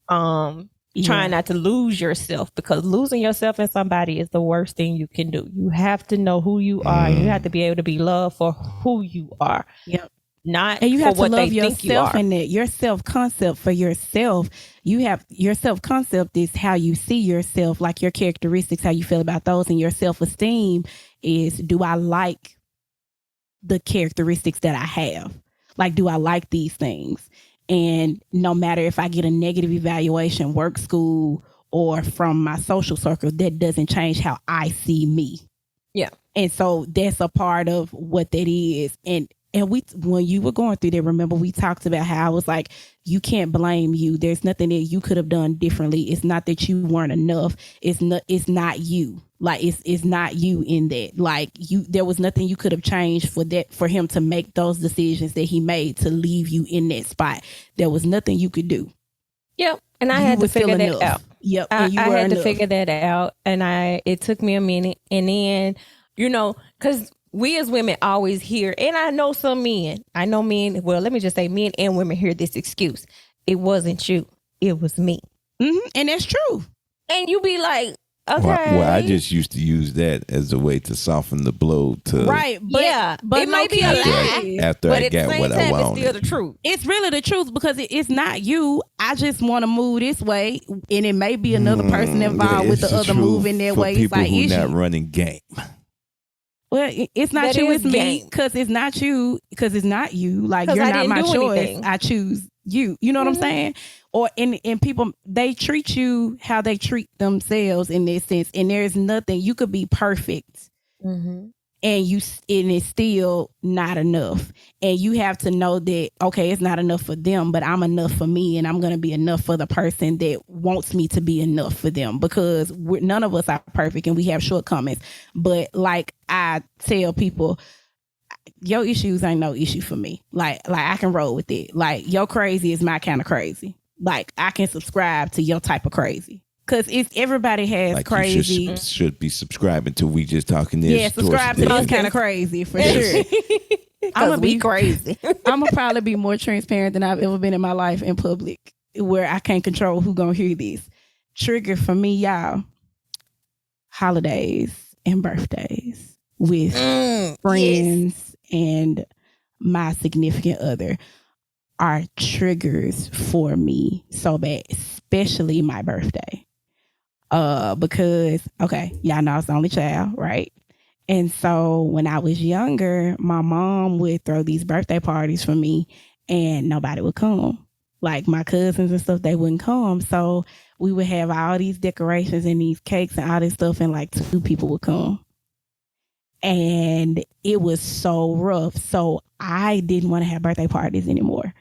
Trying not to lose yourself, because losing yourself in somebody is the worst thing you can do. You have to know who you are. You have to be able to be loved for who you are. Yep. Not And you for have to what love they think you yourself are. and that your self-concept for yourself. You have your self-concept is how you see yourself, like your characteristics, how you feel about those, and your self-esteem is, do I like the characteristics that I have? Like, do I like these things? And no matter if I get a negative evaluation, work, school, or from my social circle, that doesn't change how I see me. Yeah. And so that's a part of what that is. And when you were going through that, remember we talked about how I was like, you can't blame you. There's nothing that you could have done differently. It's not that you weren't enough. It's not you. Like it's not you in that. Like there was nothing you could have changed for him to make those decisions that he made to leave you in that spot. There was nothing you could do. Yep. And I You had to were still figure that enough. out. Yep. I And you were had to enough. figure that out, and it took me a minute. And then, because we as women always hear, and I know some men, well, let me just say men and women hear this excuse. It wasn't you. It was me. Mm-hmm. And that's true. And you be like, okay. Well, I just used to use that as a way to soften the blow to Right. But, Yeah, but it might be a low-key, lie. after but I at the got same what I time, it's wanted. still the truth. It's really the truth, because it's not you. I just want to move this way, and it may be another person involved with It's the other truth move in their for way. It's people like, who is not you? running game. Well, it's not That you, is it's me, game. because it's not you, because it's not you. Like, 'Cause you're I not didn't my do choice. anything. I choose you. You know what I'm saying? Or and people, they treat you how they treat themselves in this sense, and there's nothing. You could be perfect, Mm-hmm. and it's still not enough. And you have to know that, okay, it's not enough for them, but I'm enough for me, and I'm going to be enough for the person that wants me to be enough for them, because none of us are perfect and we have shortcomings. But like I tell people, your issues ain't no issue for me. Like I can roll with it. Like, your crazy is my kind of crazy. Like, I can subscribe to your type of crazy. Because everybody has Like crazy. you should be subscribing to We Just Talking This. Yeah, subscribe to Torch those Edition. kind of crazy for sure. I'm gonna be crazy. I'm gonna probably be more transparent than I've ever been in my life in public, where I can't control who gonna hear this. Trigger for me, y'all, holidays and birthdays with friends and my significant other are triggers for me so bad, especially my birthday. Because, okay, y'all know I was the only child, right? And so when I was younger, my mom would throw these birthday parties for me and nobody would come. Like, my cousins and stuff, they wouldn't come. So we would have all these decorations and these cakes and all this stuff, and like 2 people would come. And it was so rough. So I didn't want to have birthday parties anymore.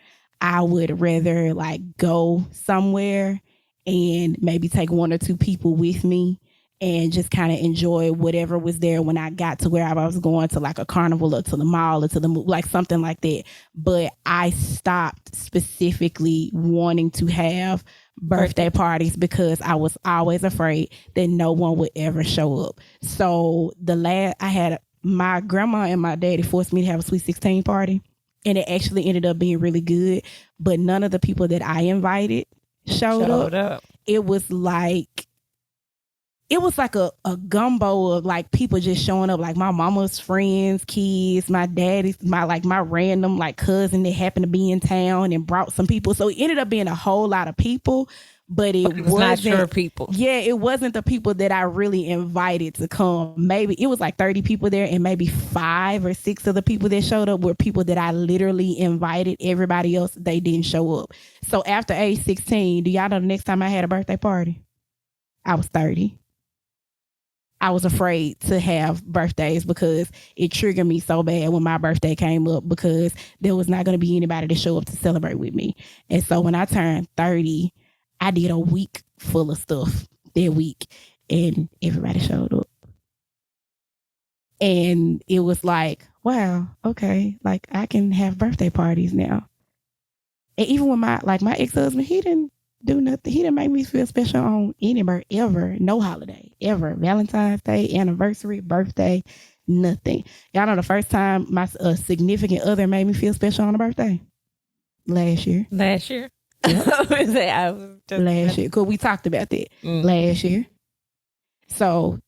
I would rather like go somewhere and maybe take 1 or 2 people with me and just kind of enjoy whatever was there when I got to where I was going, to like a carnival or to the mall or to the like something like that. But I stopped specifically wanting to have birthday parties because I was always afraid that no one would ever show up. So I had my grandma and my daddy forced me to have a Sweet 16 party, and it actually ended up being really good. But none of the people that I invited showed up. It was like a gumbo of like people just showing up, like my mama's friends, kids, my daddy's, my random like cousin that happened to be in town and brought some people. So it ended up being a whole lot of people, but it wasn't not your people. Yeah, it wasn't the people that I really invited to come. Maybe it was like 30 people there, and maybe 5 or 6 of the people that showed up were people that I literally invited. Everybody else, they didn't show up. So after age 16, do y'all know the next time I had a birthday party? I was 30. I was afraid to have birthdays because it triggered me so bad when my birthday came up, because there was not going to be anybody to show up to celebrate with me. And so when I turned 30, I did a week full of stuff that week, and everybody showed up. And it was like, wow, okay, like I can have birthday parties now. And even with my ex-husband, he didn't do nothing. He didn't make me feel special on anywhere ever. No holiday ever. Valentine's Day, anniversary, birthday, nothing. Y'all know the first time my significant other made me feel special on a birthday? Last year. Last year? Yep. Last year. Because we talked about that last year. So,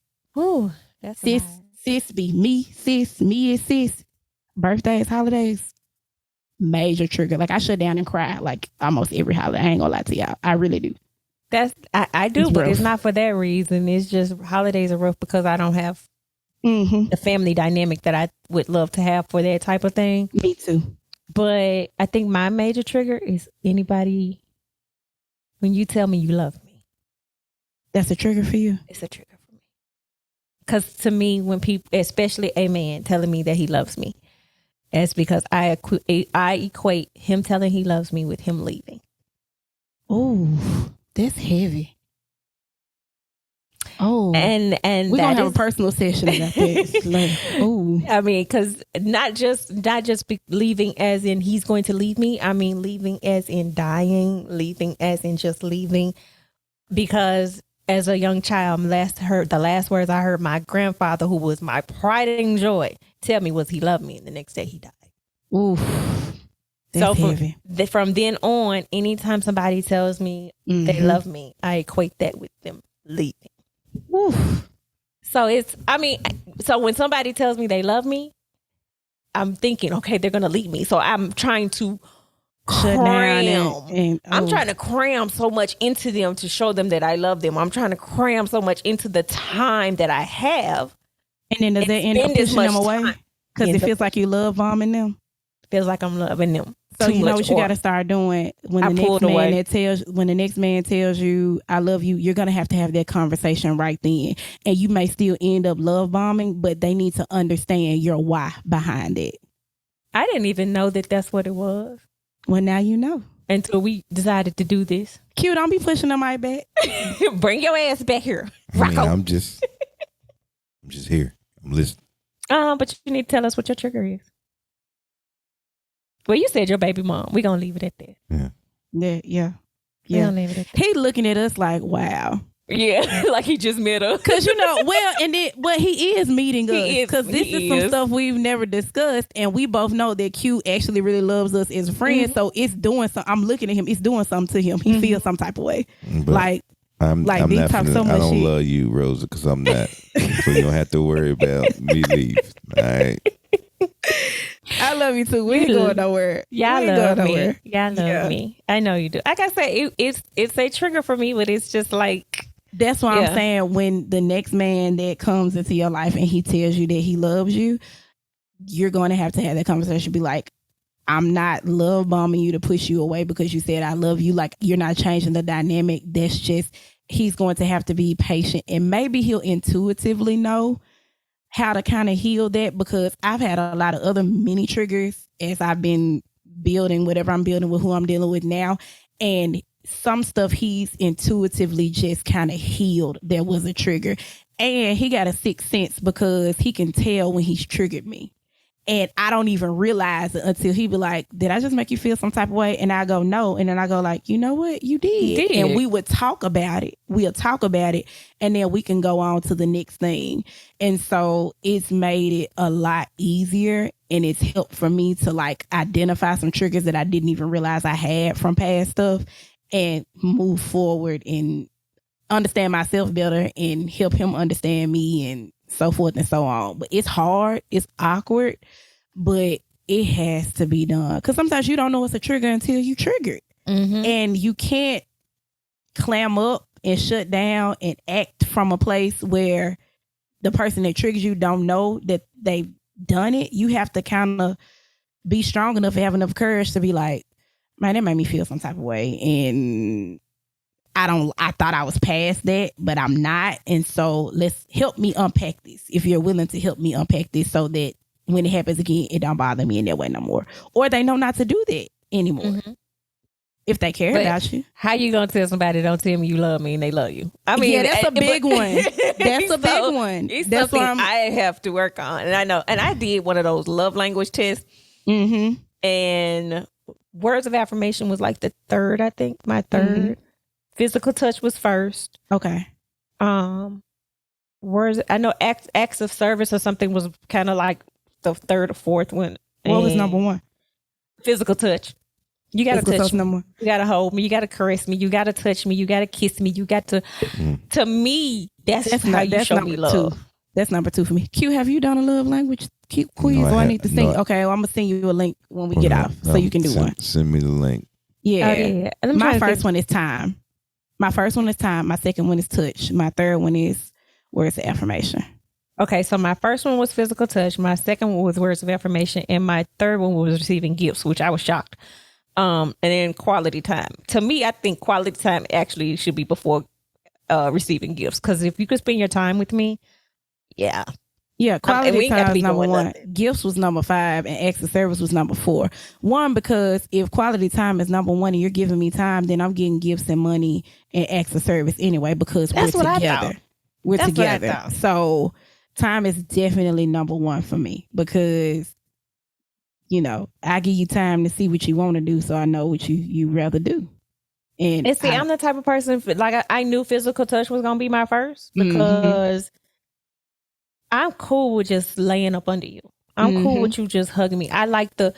that's sis be me, me is sis. Birthdays, holidays, major trigger. Like I shut down and cry like almost every holiday. I ain't gonna lie to y'all. I really do. I do, but it's not for that reason. It's just holidays are rough because I don't have the family dynamic that I would love to have for that type of thing. Me too. But I think my major trigger is anybody when you tell me you love me. That's a trigger for you? It's a trigger for me. Because to me, when people, especially a man telling me that he loves me, it's because I equate him telling he loves me with him leaving. Oh, that's heavy. Oh, and we're gonna have a personal session about this. Like, oh, I mean, because not just leaving as in he's going to leave me. I mean, leaving as in dying, leaving as in just leaving. Because as a young child, the last words I heard my grandfather, who was my pride and joy, tell me was he loved me, and the next day he died. Oof. That's heavy. From then on, anytime somebody tells me they love me, I equate that with them leaving. Oof. So so when somebody tells me they love me, I'm thinking, okay, they're gonna leave me. So I'm trying to cram. I'm trying to cram so much into them to show them that I love them. I'm trying to cram so much into the time that I have. And then does that end up pushing them away? Because it feels like you love bombing them. Feels like I'm loving them. So you know what you got to start doing when the next man tells you I love you, you're gonna have to have that conversation right then. And you may still end up love bombing, but they need to understand your why behind it. I didn't even know that that's what it was. Well, now you know. Until we decided to do this. Q, don't be pushing the mic back. Bring your ass back here. I mean, I'm just here. I'm listening. But you need to tell us what your trigger is. Well, you said your baby mom. We're going to leave it at that. Yeah. We're going to leave it at that. He looking at us like, wow. Yeah, like he just met us. Because, but he is meeting us. Because this is some stuff we've never discussed. And we both know that Q actually really loves us as friends. So it's doing something. I'm looking at him. It's doing something to him. He feels some type of way. But I'm not I don't love you, Rosa, because I'm not. So you don't have to worry about me leave. All right. I love you too. We ain't going nowhere. Y'all love me. Y'all love me. I know you do. Like I said, it's a trigger for me, but it's just like. That's why I'm saying when the next man that comes into your life and he tells you that he loves you, you're going to have that conversation. Be like, I'm not love bombing you to push you away because you said I love you. Like, you're not changing the dynamic. That's just, he's going to have to be patient, and maybe he'll intuitively know how to kind of heal that, because I've had a lot of other mini triggers as I've been building whatever I'm building with who I'm dealing with now. And some stuff he's intuitively just kind of healed. There was a trigger, and he got a sixth sense because he can tell when he's triggered me. And I don't even realize it until he be like, did I just make you feel some type of way? And I go, no. And then I go like, you know what? You did. And we would talk about it. We'll talk about it. And then we can go on to the next thing. And so it's made it a lot easier. And it's helped for me to like identify some triggers that I didn't even realize I had from past stuff and move forward and understand myself better and help him understand me and so forth and so on. But it's hard. It's awkward. But it has to be done. Because sometimes you don't know it's a trigger until you trigger it. And you can't clam up and shut down and act from a place where the person that triggers you don't know that they've done it. You have to kind of be strong enough and have enough courage to be like, man, that made me feel some type of way. And I thought I was past that, but I'm not. And so let's help me unpack this. If you're willing to help me unpack this so that when it happens again, it don't bother me in that way no more. Or they know not to do that anymore. If they care about you. How you gonna tell somebody don't tell me you love me and they love you? I mean, yeah, that's a big one. That's a big one. It's that's something I have to work on. And I know, and I did one of those love language tests. And words of affirmation was like the third, I think, my third. Physical touch was first. Okay. Words, I know acts of service or something was kind of like the third or fourth one. What was number one? Physical touch. You gotta touch me. Number one. You gotta hold me. You gotta caress me. You gotta touch me. You gotta kiss me. You got to. To me, that's how you show me love. 2. That's number 2 for me. Q, have you done a love language quiz? No, I need to sing. Okay, well, I'm gonna send you a link when we get off, so you can do one. Send me the link. Yeah. Yeah. My first one is time. My first one is time. My second one is touch. My third one is words of affirmation. Okay, so my first one was physical touch. My second one was words of affirmation, and my third one was receiving gifts, which I was shocked. And then quality time. To me, I think quality time actually should be before receiving gifts, because if you could spend your time with me, yeah, quality time was number 1. Gifts was number 5, and acts of service was number 4. One, because if quality time is number 1 and you're giving me time, then I'm getting gifts and money and acts of service anyway, because we're together. We're together. So time is definitely number 1 for me, because you know, I give you time to see what you want to do, so I know what you rather do. And see, I'm the type of person, like I knew physical touch was gonna be my first, because I'm cool with just laying up under you. I'm cool with you just hugging me. I like if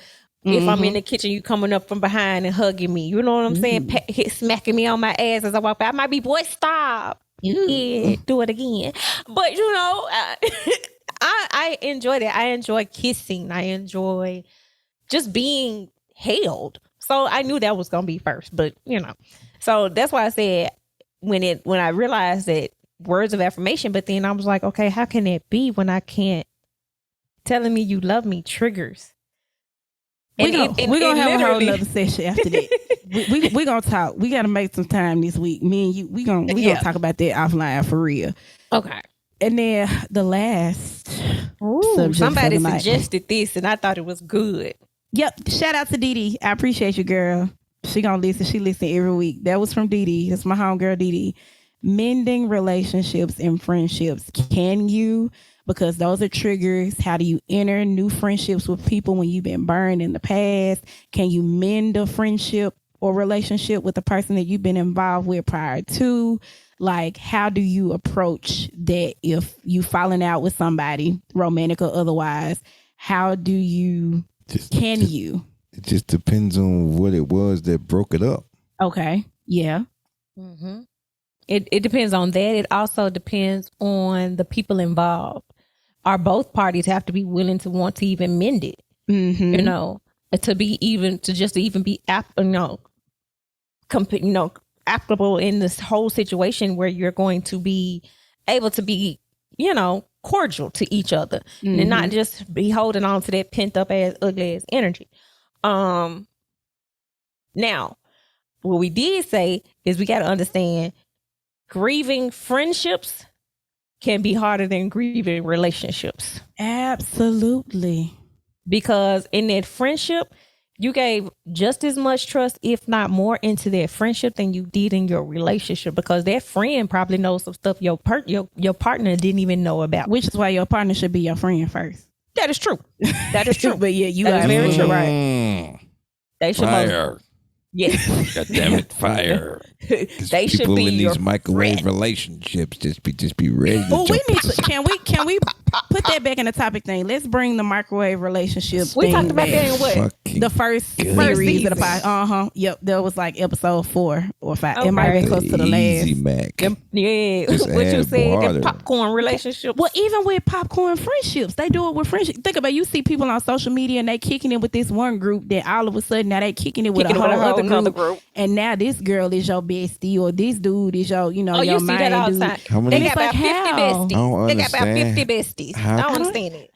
I'm in the kitchen, you coming up from behind and hugging me. You know what I'm saying? Smacking me on my ass as I walk by. I might be, boy, stop. Yeah, do it again. But you know, I enjoy that. I enjoy kissing. I enjoy just being held. So I knew that was gonna be first. But you know, so that's why I said when I realized that words of affirmation, but then I was like, okay, how can that be when I can't? Telling me you love me triggers. We're gonna have a whole other session after that. we gonna talk. We gotta make some time this week. Me and you, we gonna talk about that offline for real. Okay. And then the last somebody suggested this and I thought it was good. Yep. Shout out to Dee Dee. I appreciate you, girl. She gonna listen. She listen every week. That was from Dee Dee. That's my homegirl Dee Dee. Mending relationships and friendships. Can you? Because those are triggers. How do you enter new friendships with people when you've been burned in the past? Can you mend a friendship or relationship with the person that you've been involved with prior to? Like, how do you approach that if you falling out with somebody, romantic or otherwise? How do you, you? It just depends on what it was that broke it up. Okay. Yeah. Mm-hmm. It depends on that. It also depends on the people involved. Or both parties have to be willing to want to even mend it. Mm-hmm. You know, to be applicable in this whole situation where you're going to be able to be, you know, cordial to each other and not just be holding on to that pent up ass ugly ass energy. Now, what we did say is we got to understand grieving friendships can be harder than grieving relationships. Absolutely. Because in that friendship, you gave just as much trust, if not more, into that friendship than you did in your relationship, because that friend probably knows some stuff your partner didn't even know about. Which is why your partner should be your friend first. That is true. That is true. But yeah, you That are is very absolutely true. right. They should Fire. Yes. God damn it, fire. They should People be in your these microwave friend. relationships just be ready to Well, we jump need to. Can we put that back in the topic thing? Let's bring the microwave relationship. We thing talked about back. that in what? fucking The first good. series of the season. pod. Yep. That was like episode 4 or 5. Okay. It might have been close to the Easy last. Mac. Yeah. Just What you add said, water. the popcorn relationship. Well, even with popcorn friendships, they do it with friendship. Think about it, you see people on social media and they kicking it with this one group. Then all of a sudden now they kicking it with a whole other another group. And now this girl is your bestie or this dude is your, your you see main that all the dude. time. How many- They got about It's 50 like, how? besties. I don't They got about understand 50 besties. how- I don't understand it.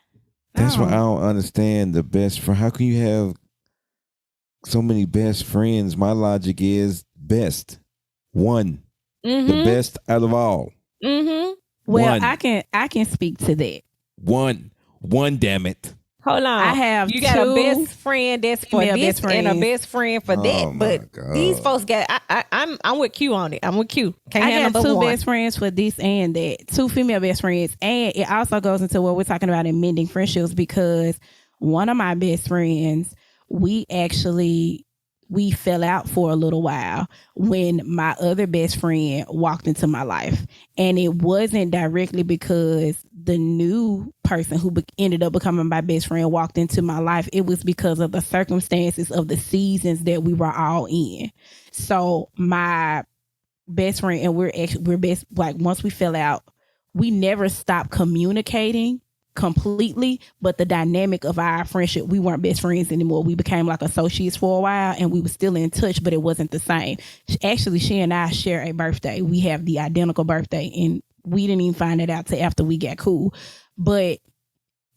That's why I don't understand the best friend. How can you have so many best friends? My logic is best. One. The best out of all. Mm-hmm. Well, One. I can speak to that. One, damn it. Hold on. I have you got a two best friend that's for female this best and a friends. best friend for Oh, that. my But God. these folks got I'm with Q on it. I'm with Q. Can't I have got number two one. best friends for this and that. 2 female best friends. And it also goes into what we're talking about in mending friendships because one of my best friends, we fell out for a little while when my other best friend walked into my life. And it wasn't directly because the new person who ended up becoming my best friend walked into my life. It was because of the circumstances of the seasons that we were all in. So my best friend and we're best, like once we fell out, we never stopped communicating completely, but the dynamic of our friendship, we weren't best friends anymore. We became like associates for a while and we were still in touch, but it wasn't the same. Actually, she and I share a birthday. We have the identical birthday and we didn't even find it out till after we got cool. But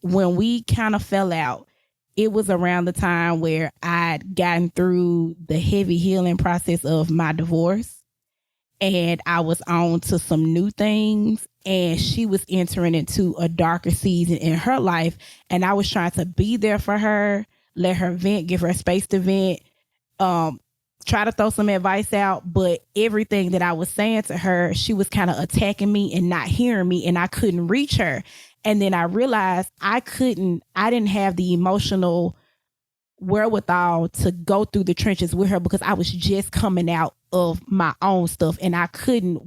when we kind of fell out, it was around the time where I'd gotten through the heavy healing process of my divorce and I was on to some new things. And she was entering into a darker season in her life. And I was trying to be there for her, let her vent, give her space to vent, try to throw some advice out. But everything that I was saying to her, she was kind of attacking me and not hearing me. And I couldn't reach her. And then I realized I didn't have the emotional wherewithal to go through the trenches with her because I was just coming out of my own stuff and I couldn't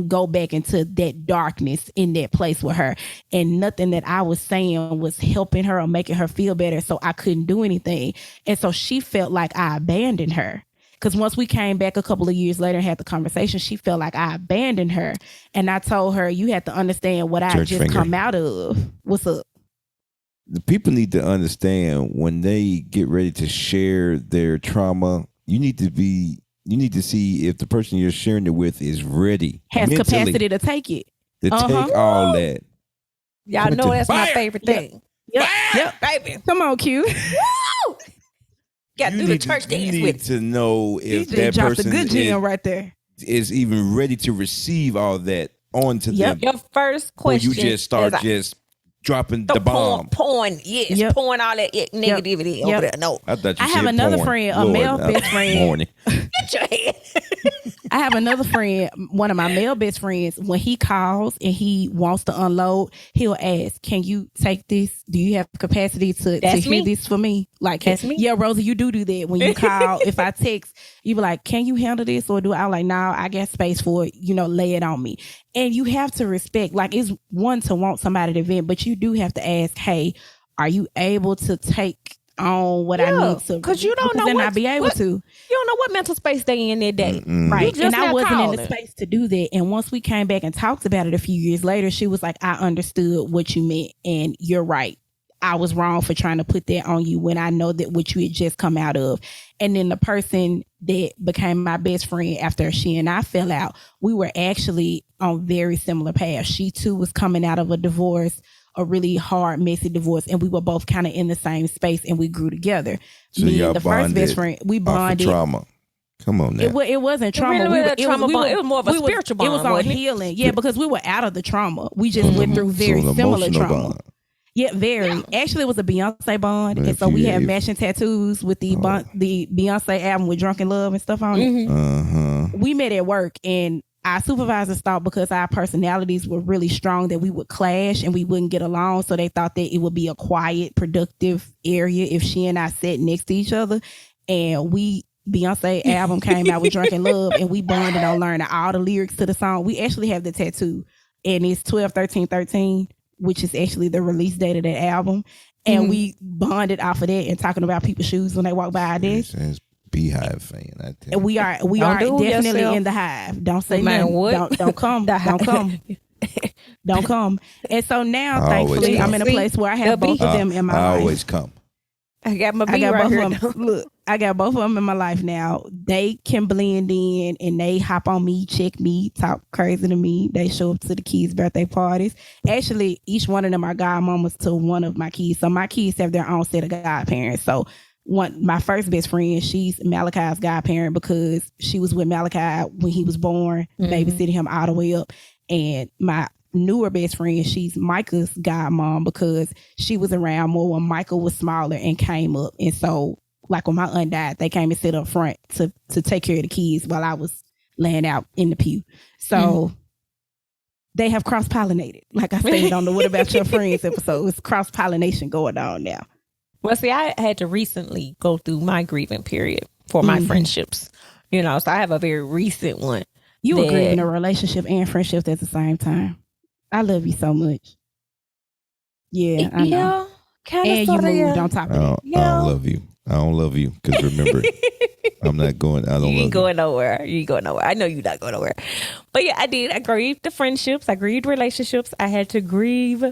go back into that darkness in that place with her. And nothing that I was saying was helping her or making her feel better. So I couldn't do anything. And so she felt like I abandoned her. Because once we came back a couple of years later and had the conversation, she felt like I abandoned her. And I told her, you have to understand what I Church just finger. come out of. What's up? The people need to understand when they get ready to share their trauma, you need to see if the person you're sharing it with is ready. Has mentally capacity to take it. to take all that. Y'all know that's my Fire! favorite thing. Yep. Baby. Come on, Q. Woo! Got to do the church You dance need with it. to know You if just that dropped a person good gem right there. is even ready to receive all that onto Yep. them. Your first Or question you just start is just dropping the bomb. pouring all that negativity over there. No. I thought you I said have another porn. friend, a Lord, male best friend. Morning. Get your head. I have another friend, one of my male best friends, when he calls and he wants to unload, he'll ask, can you take this? Do you have capacity to hear me. this for me? Like, That's me. Yeah, Rosa, you do that. When you call, if I text, you be like, can you handle this? Or do I like, no, I got space for it, lay it on me. And you have to respect, like it's one to want somebody to vent, but you do have to ask, hey, are you able to take on what I need to? Because you don't know then what, I'll be able what- to. You don't know what mental space they in that day. Right. You just And I not wasn't in calling. the space to do that. And once we came back and talked about it a few years later, she was like, I understood what you meant. And you're right. I was wrong for trying to put that on you when I know that what you had just come out of. And then the person that became my best friend after she and I fell out, we were actually on very similar paths. She too was coming out of a divorce, a really hard, messy divorce, and we were both kind of in the same space and we grew together. So Me y'all and the first best bonded friend, we off of bonded. trauma. Come on now. It wasn't trauma. really wasn't a trauma bond. It was more of a spiritual bond, It was on wasn't it? healing. Yeah, because we were out of the trauma. We just went through very So an similar emotional trauma. bond. Yeah, very. Actually, it was a Beyonce bond, But and so if we you- have if- matching tattoos with the the Beyonce album with Drunken Love and stuff on it. Uh-huh. We met at work, and our supervisors thought because our personalities were really strong that we would clash and we wouldn't get along. So they thought that it would be a quiet, productive area if she and I sat next to each other. And Beyonce album came out with Drunken Love, and we bonded on learning all the lyrics to the song. We actually have the tattoo, and it's 12/13/13, which is actually the release date of that album. And we bonded off of that and talking about people's shoes when they walk by our desk. Beehive fan. I tell And we are definitely yourself. in the hive. Don't say No matter nothing. what. Don't come. Don't come. Don't come. And so now, I always thankfully, come. I'm in a place where I have both of them in my I life. always come. I got my I bee got right both here. of them. Look, I got both of them in my life now. They can blend in and they hop on me, check me, talk crazy to me. They show up to the kids' birthday parties. Actually, each one of them are godmamas to one of my kids. So my kids have their own set of godparents. So my first best friend, she's Malachi's godparent because she was with Malachi when he was born, babysitting him all the way up. And my newer best friend, she's Micah's godmom because she was around more when Michael was smaller and came up. And so, like when my aunt died, they came and sit up front to take care of the kids while I was laying out in the pew. So they have cross-pollinated. Like I said on the What About Your Friends episode, it's cross-pollination going on now. Well, see, I had to recently go through my grieving period for my friendships. You know, so I have a very recent one. You were grieving a relationship and friendship at the same time. I love you so much. Yeah, I know. Yeah, kind of. And you moved on top of it. I don't love you. I don't love you because remember, I'm not going. I don't love You you. ain't going nowhere. You ain't going nowhere. I know you're not going nowhere. But yeah, I did. I grieved the friendships. I grieved relationships. I had to grieve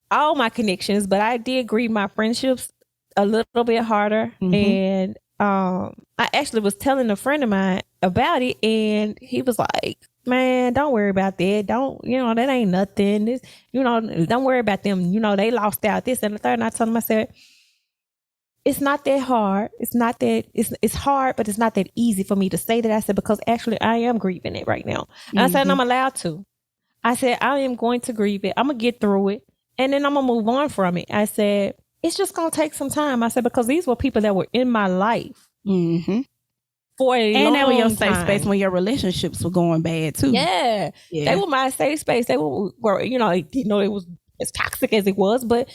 all my connections, but I did grieve my friendships a little bit harder. And I actually was telling a friend of mine about it, and he was like, man, don't worry about that. Don't, that ain't nothing. This, don't worry about them. They lost out this and the third. And I told him, I said, it's not that hard. It's not that it's hard, but it's not that easy for me to say that. I said, because actually I am grieving it right now. And I said, and I'm allowed to. I said, I am going to grieve it. I'm going to get through it. And then I'm going to move on from it. I said, it's just going to take some time. I said, because these were people that were in my life. For a long and they were your safe time. space when your relationships were going bad too. Yeah. They were my safe space. They were it was as toxic as it was, but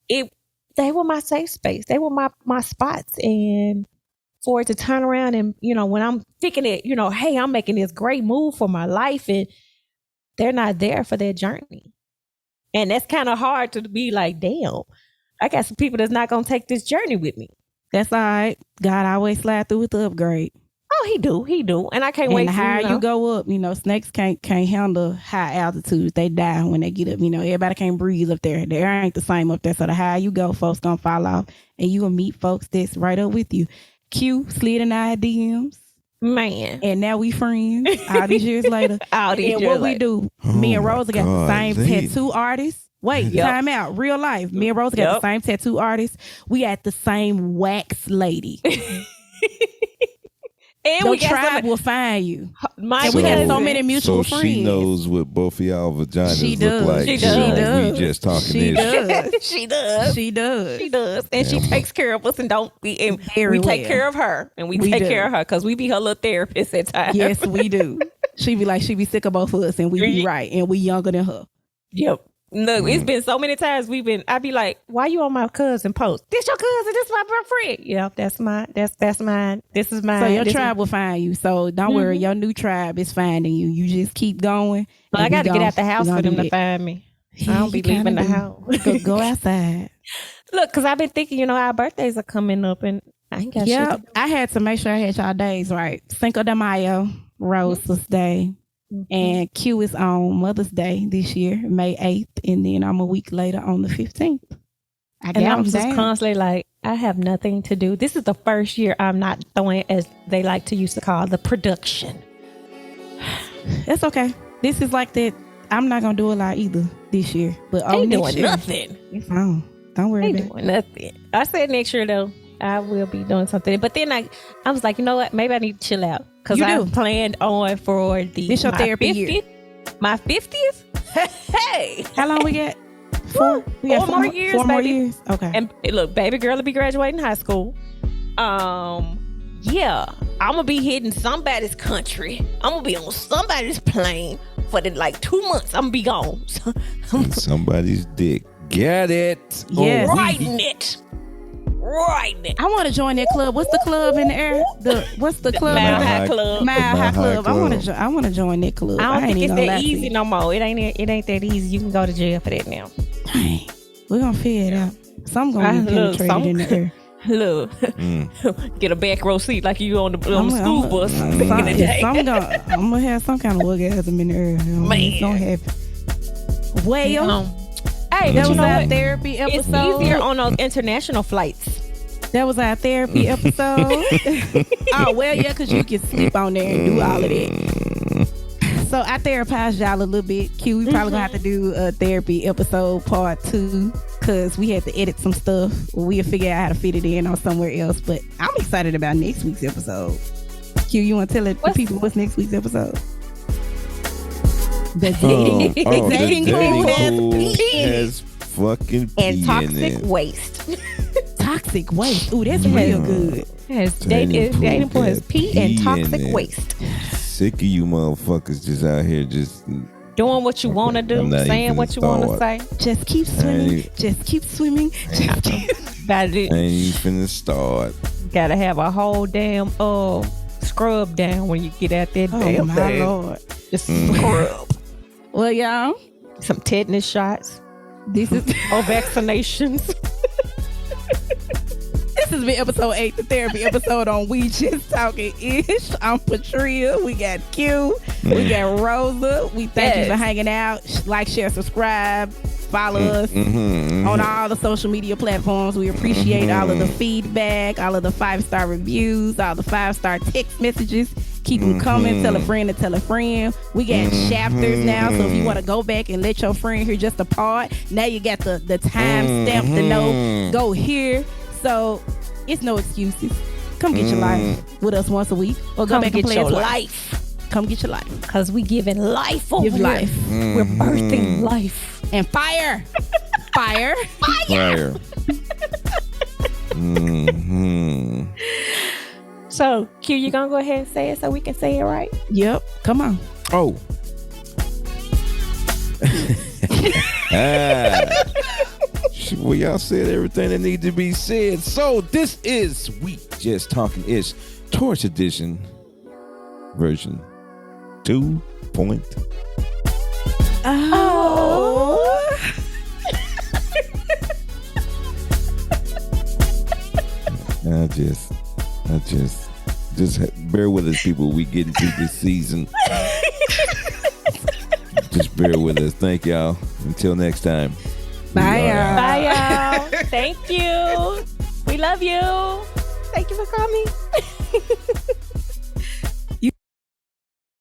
they were my safe space. They were my spots. And for it to turn around and, when I'm thinking it, hey, I'm making this great move for my life, and they're not there for their journey. And that's kind of hard to be like, damn, I got some people that's not going to take this journey with me. That's all right. God always slide through with the upgrade. Oh, he do. And I can't wait. And the higher you go up, snakes can't handle high altitudes. They die when they get up. Everybody can't breathe up there. The air ain't the same up there. So the higher you go, folks gonna fall off, and you will meet folks that's right up with you. Q slid in our DMs. Man. And now we friends all these years later. And what we do, me and Rosa got the same tattoo artist. Wait, time out. Real life. Me and Rosa got the same tattoo artist. We at the same wax lady. And your tribe will find you. And we got so many mutual friends. She knows what both of y'all vaginas look like. She does. We just talking this. She does. And she takes care of us, and we take care of her. And we take care of her because we be her little therapist at times. Yes, we do. She be sick of both of us, and we be right. And we younger than her. Yep. Look, it's been so many times I be like, why you on my cousin post? This your cousin, this my friend. Yeah, that's mine. That's mine. This is mine. So your tribe will find you. So don't worry, your new tribe is finding you. You just keep going. Well, I got to get out the house for them to find me. I don't be leaving the house. Go outside. Look, because I've been thinking, our birthdays are coming up, and I ain't got shit to do. I had to make sure I had y'all days right. Cinco de Mayo, Rosa's Day. And Q is on Mother's Day this year, May 8th. And then I'm a week later on the 15th. I'm just constantly like, I have nothing to do. This is the first year I'm not throwing, as they like to used to call, the production. That's okay. This is like that. I'm not going to do a lot either this year. But ain't next doing year, nothing. It's fine. Don't worry about it. Doing nothing. I said next year, though, I will be doing something. But then I was like, you know what? Maybe I need to chill out. Because I planned on for this your therapy 50th, year. My 50th? Hey! How long we got? Four more years. 4 more years. Okay. And look, baby girl will be graduating high school. yeah, I'm gonna be hitting somebody's country. I'm gonna be on somebody's plane for like 2 months. I'm gonna be gone. Somebody's dick. Get it? Yes. Writing it. I want to join that club. What's the club in the air? What's the club? Mile High Club. Mile High Club. Club. I want to join that club. I don't ain't think it's even gonna that lie to easy you. no more. It ain't that easy. You can go to jail for that now. Dang. We're gonna figure it out. Some gonna be penetrated in the air. Look, get a back row seat like you on the school bus. I'm gonna have some kind of orgasm in the air. Man. It's gonna happen. Well, hey, that but was you know our what? therapy It's episode. easier on those international flights. That was our therapy episode. Oh, well, yeah, because you can sleep on there and do all of that. So I therapized y'all a little bit. Q, we probably gonna have to do a therapy episode part 2 because we had to edit some stuff. We'll figure out how to fit it in or somewhere else. But I'm excited about next week's episode. Q, you want to tell the people what's next week's episode? The dating, the dating pool has fucking pee And toxic in it. waste. toxic waste. Ooh, that's real good. Dating pool has pee and in toxic it. waist. Sick of you motherfuckers just out here just Doing what you want to do, I'm not saying even what you want to start. say. Just keep swimming. Just keep swimming. Just keep. Gotta I ain't even finna start. gotta have a whole damn scrub down when you get out there. Oh damn my thing. Lord. Just scrub. Well, y'all, Some tetanus shots. this is Or vaccinations. this has been episode 8, the therapy episode on We Just Talking Ish. I'm Patria. We got Q. We got Rosa. We thank you for hanging out. Like, share, subscribe. Follow us on all the social media platforms. We appreciate all of the feedback, all of the 5-star reviews, all the 5-star text messages. Keep them coming. Tell a friend to tell a friend. We got chapters now, so if you want to go back and let your friend hear just a part, now you got the time stamp to know. Go here. So it's no excuses. Come get your life with us once a week, or go Come back and get play your us twice. life. Come get your life. Because we giving life over Give here. life. We're birthing life. And fire. Fire. Fire. So, Q, you gonna go ahead and say it so we can say it right? Yep. Come on. Oh. Well, y'all said everything that needs to be said. So this is We Just Talking Ish Torch Edition version 2.0. Oh. Just bear with us, people. We getting through this season. Just bear with us. Thank y'all. Until next time. Bye, y'all. Bye, y'all. Thank you. We love you. Thank you for coming.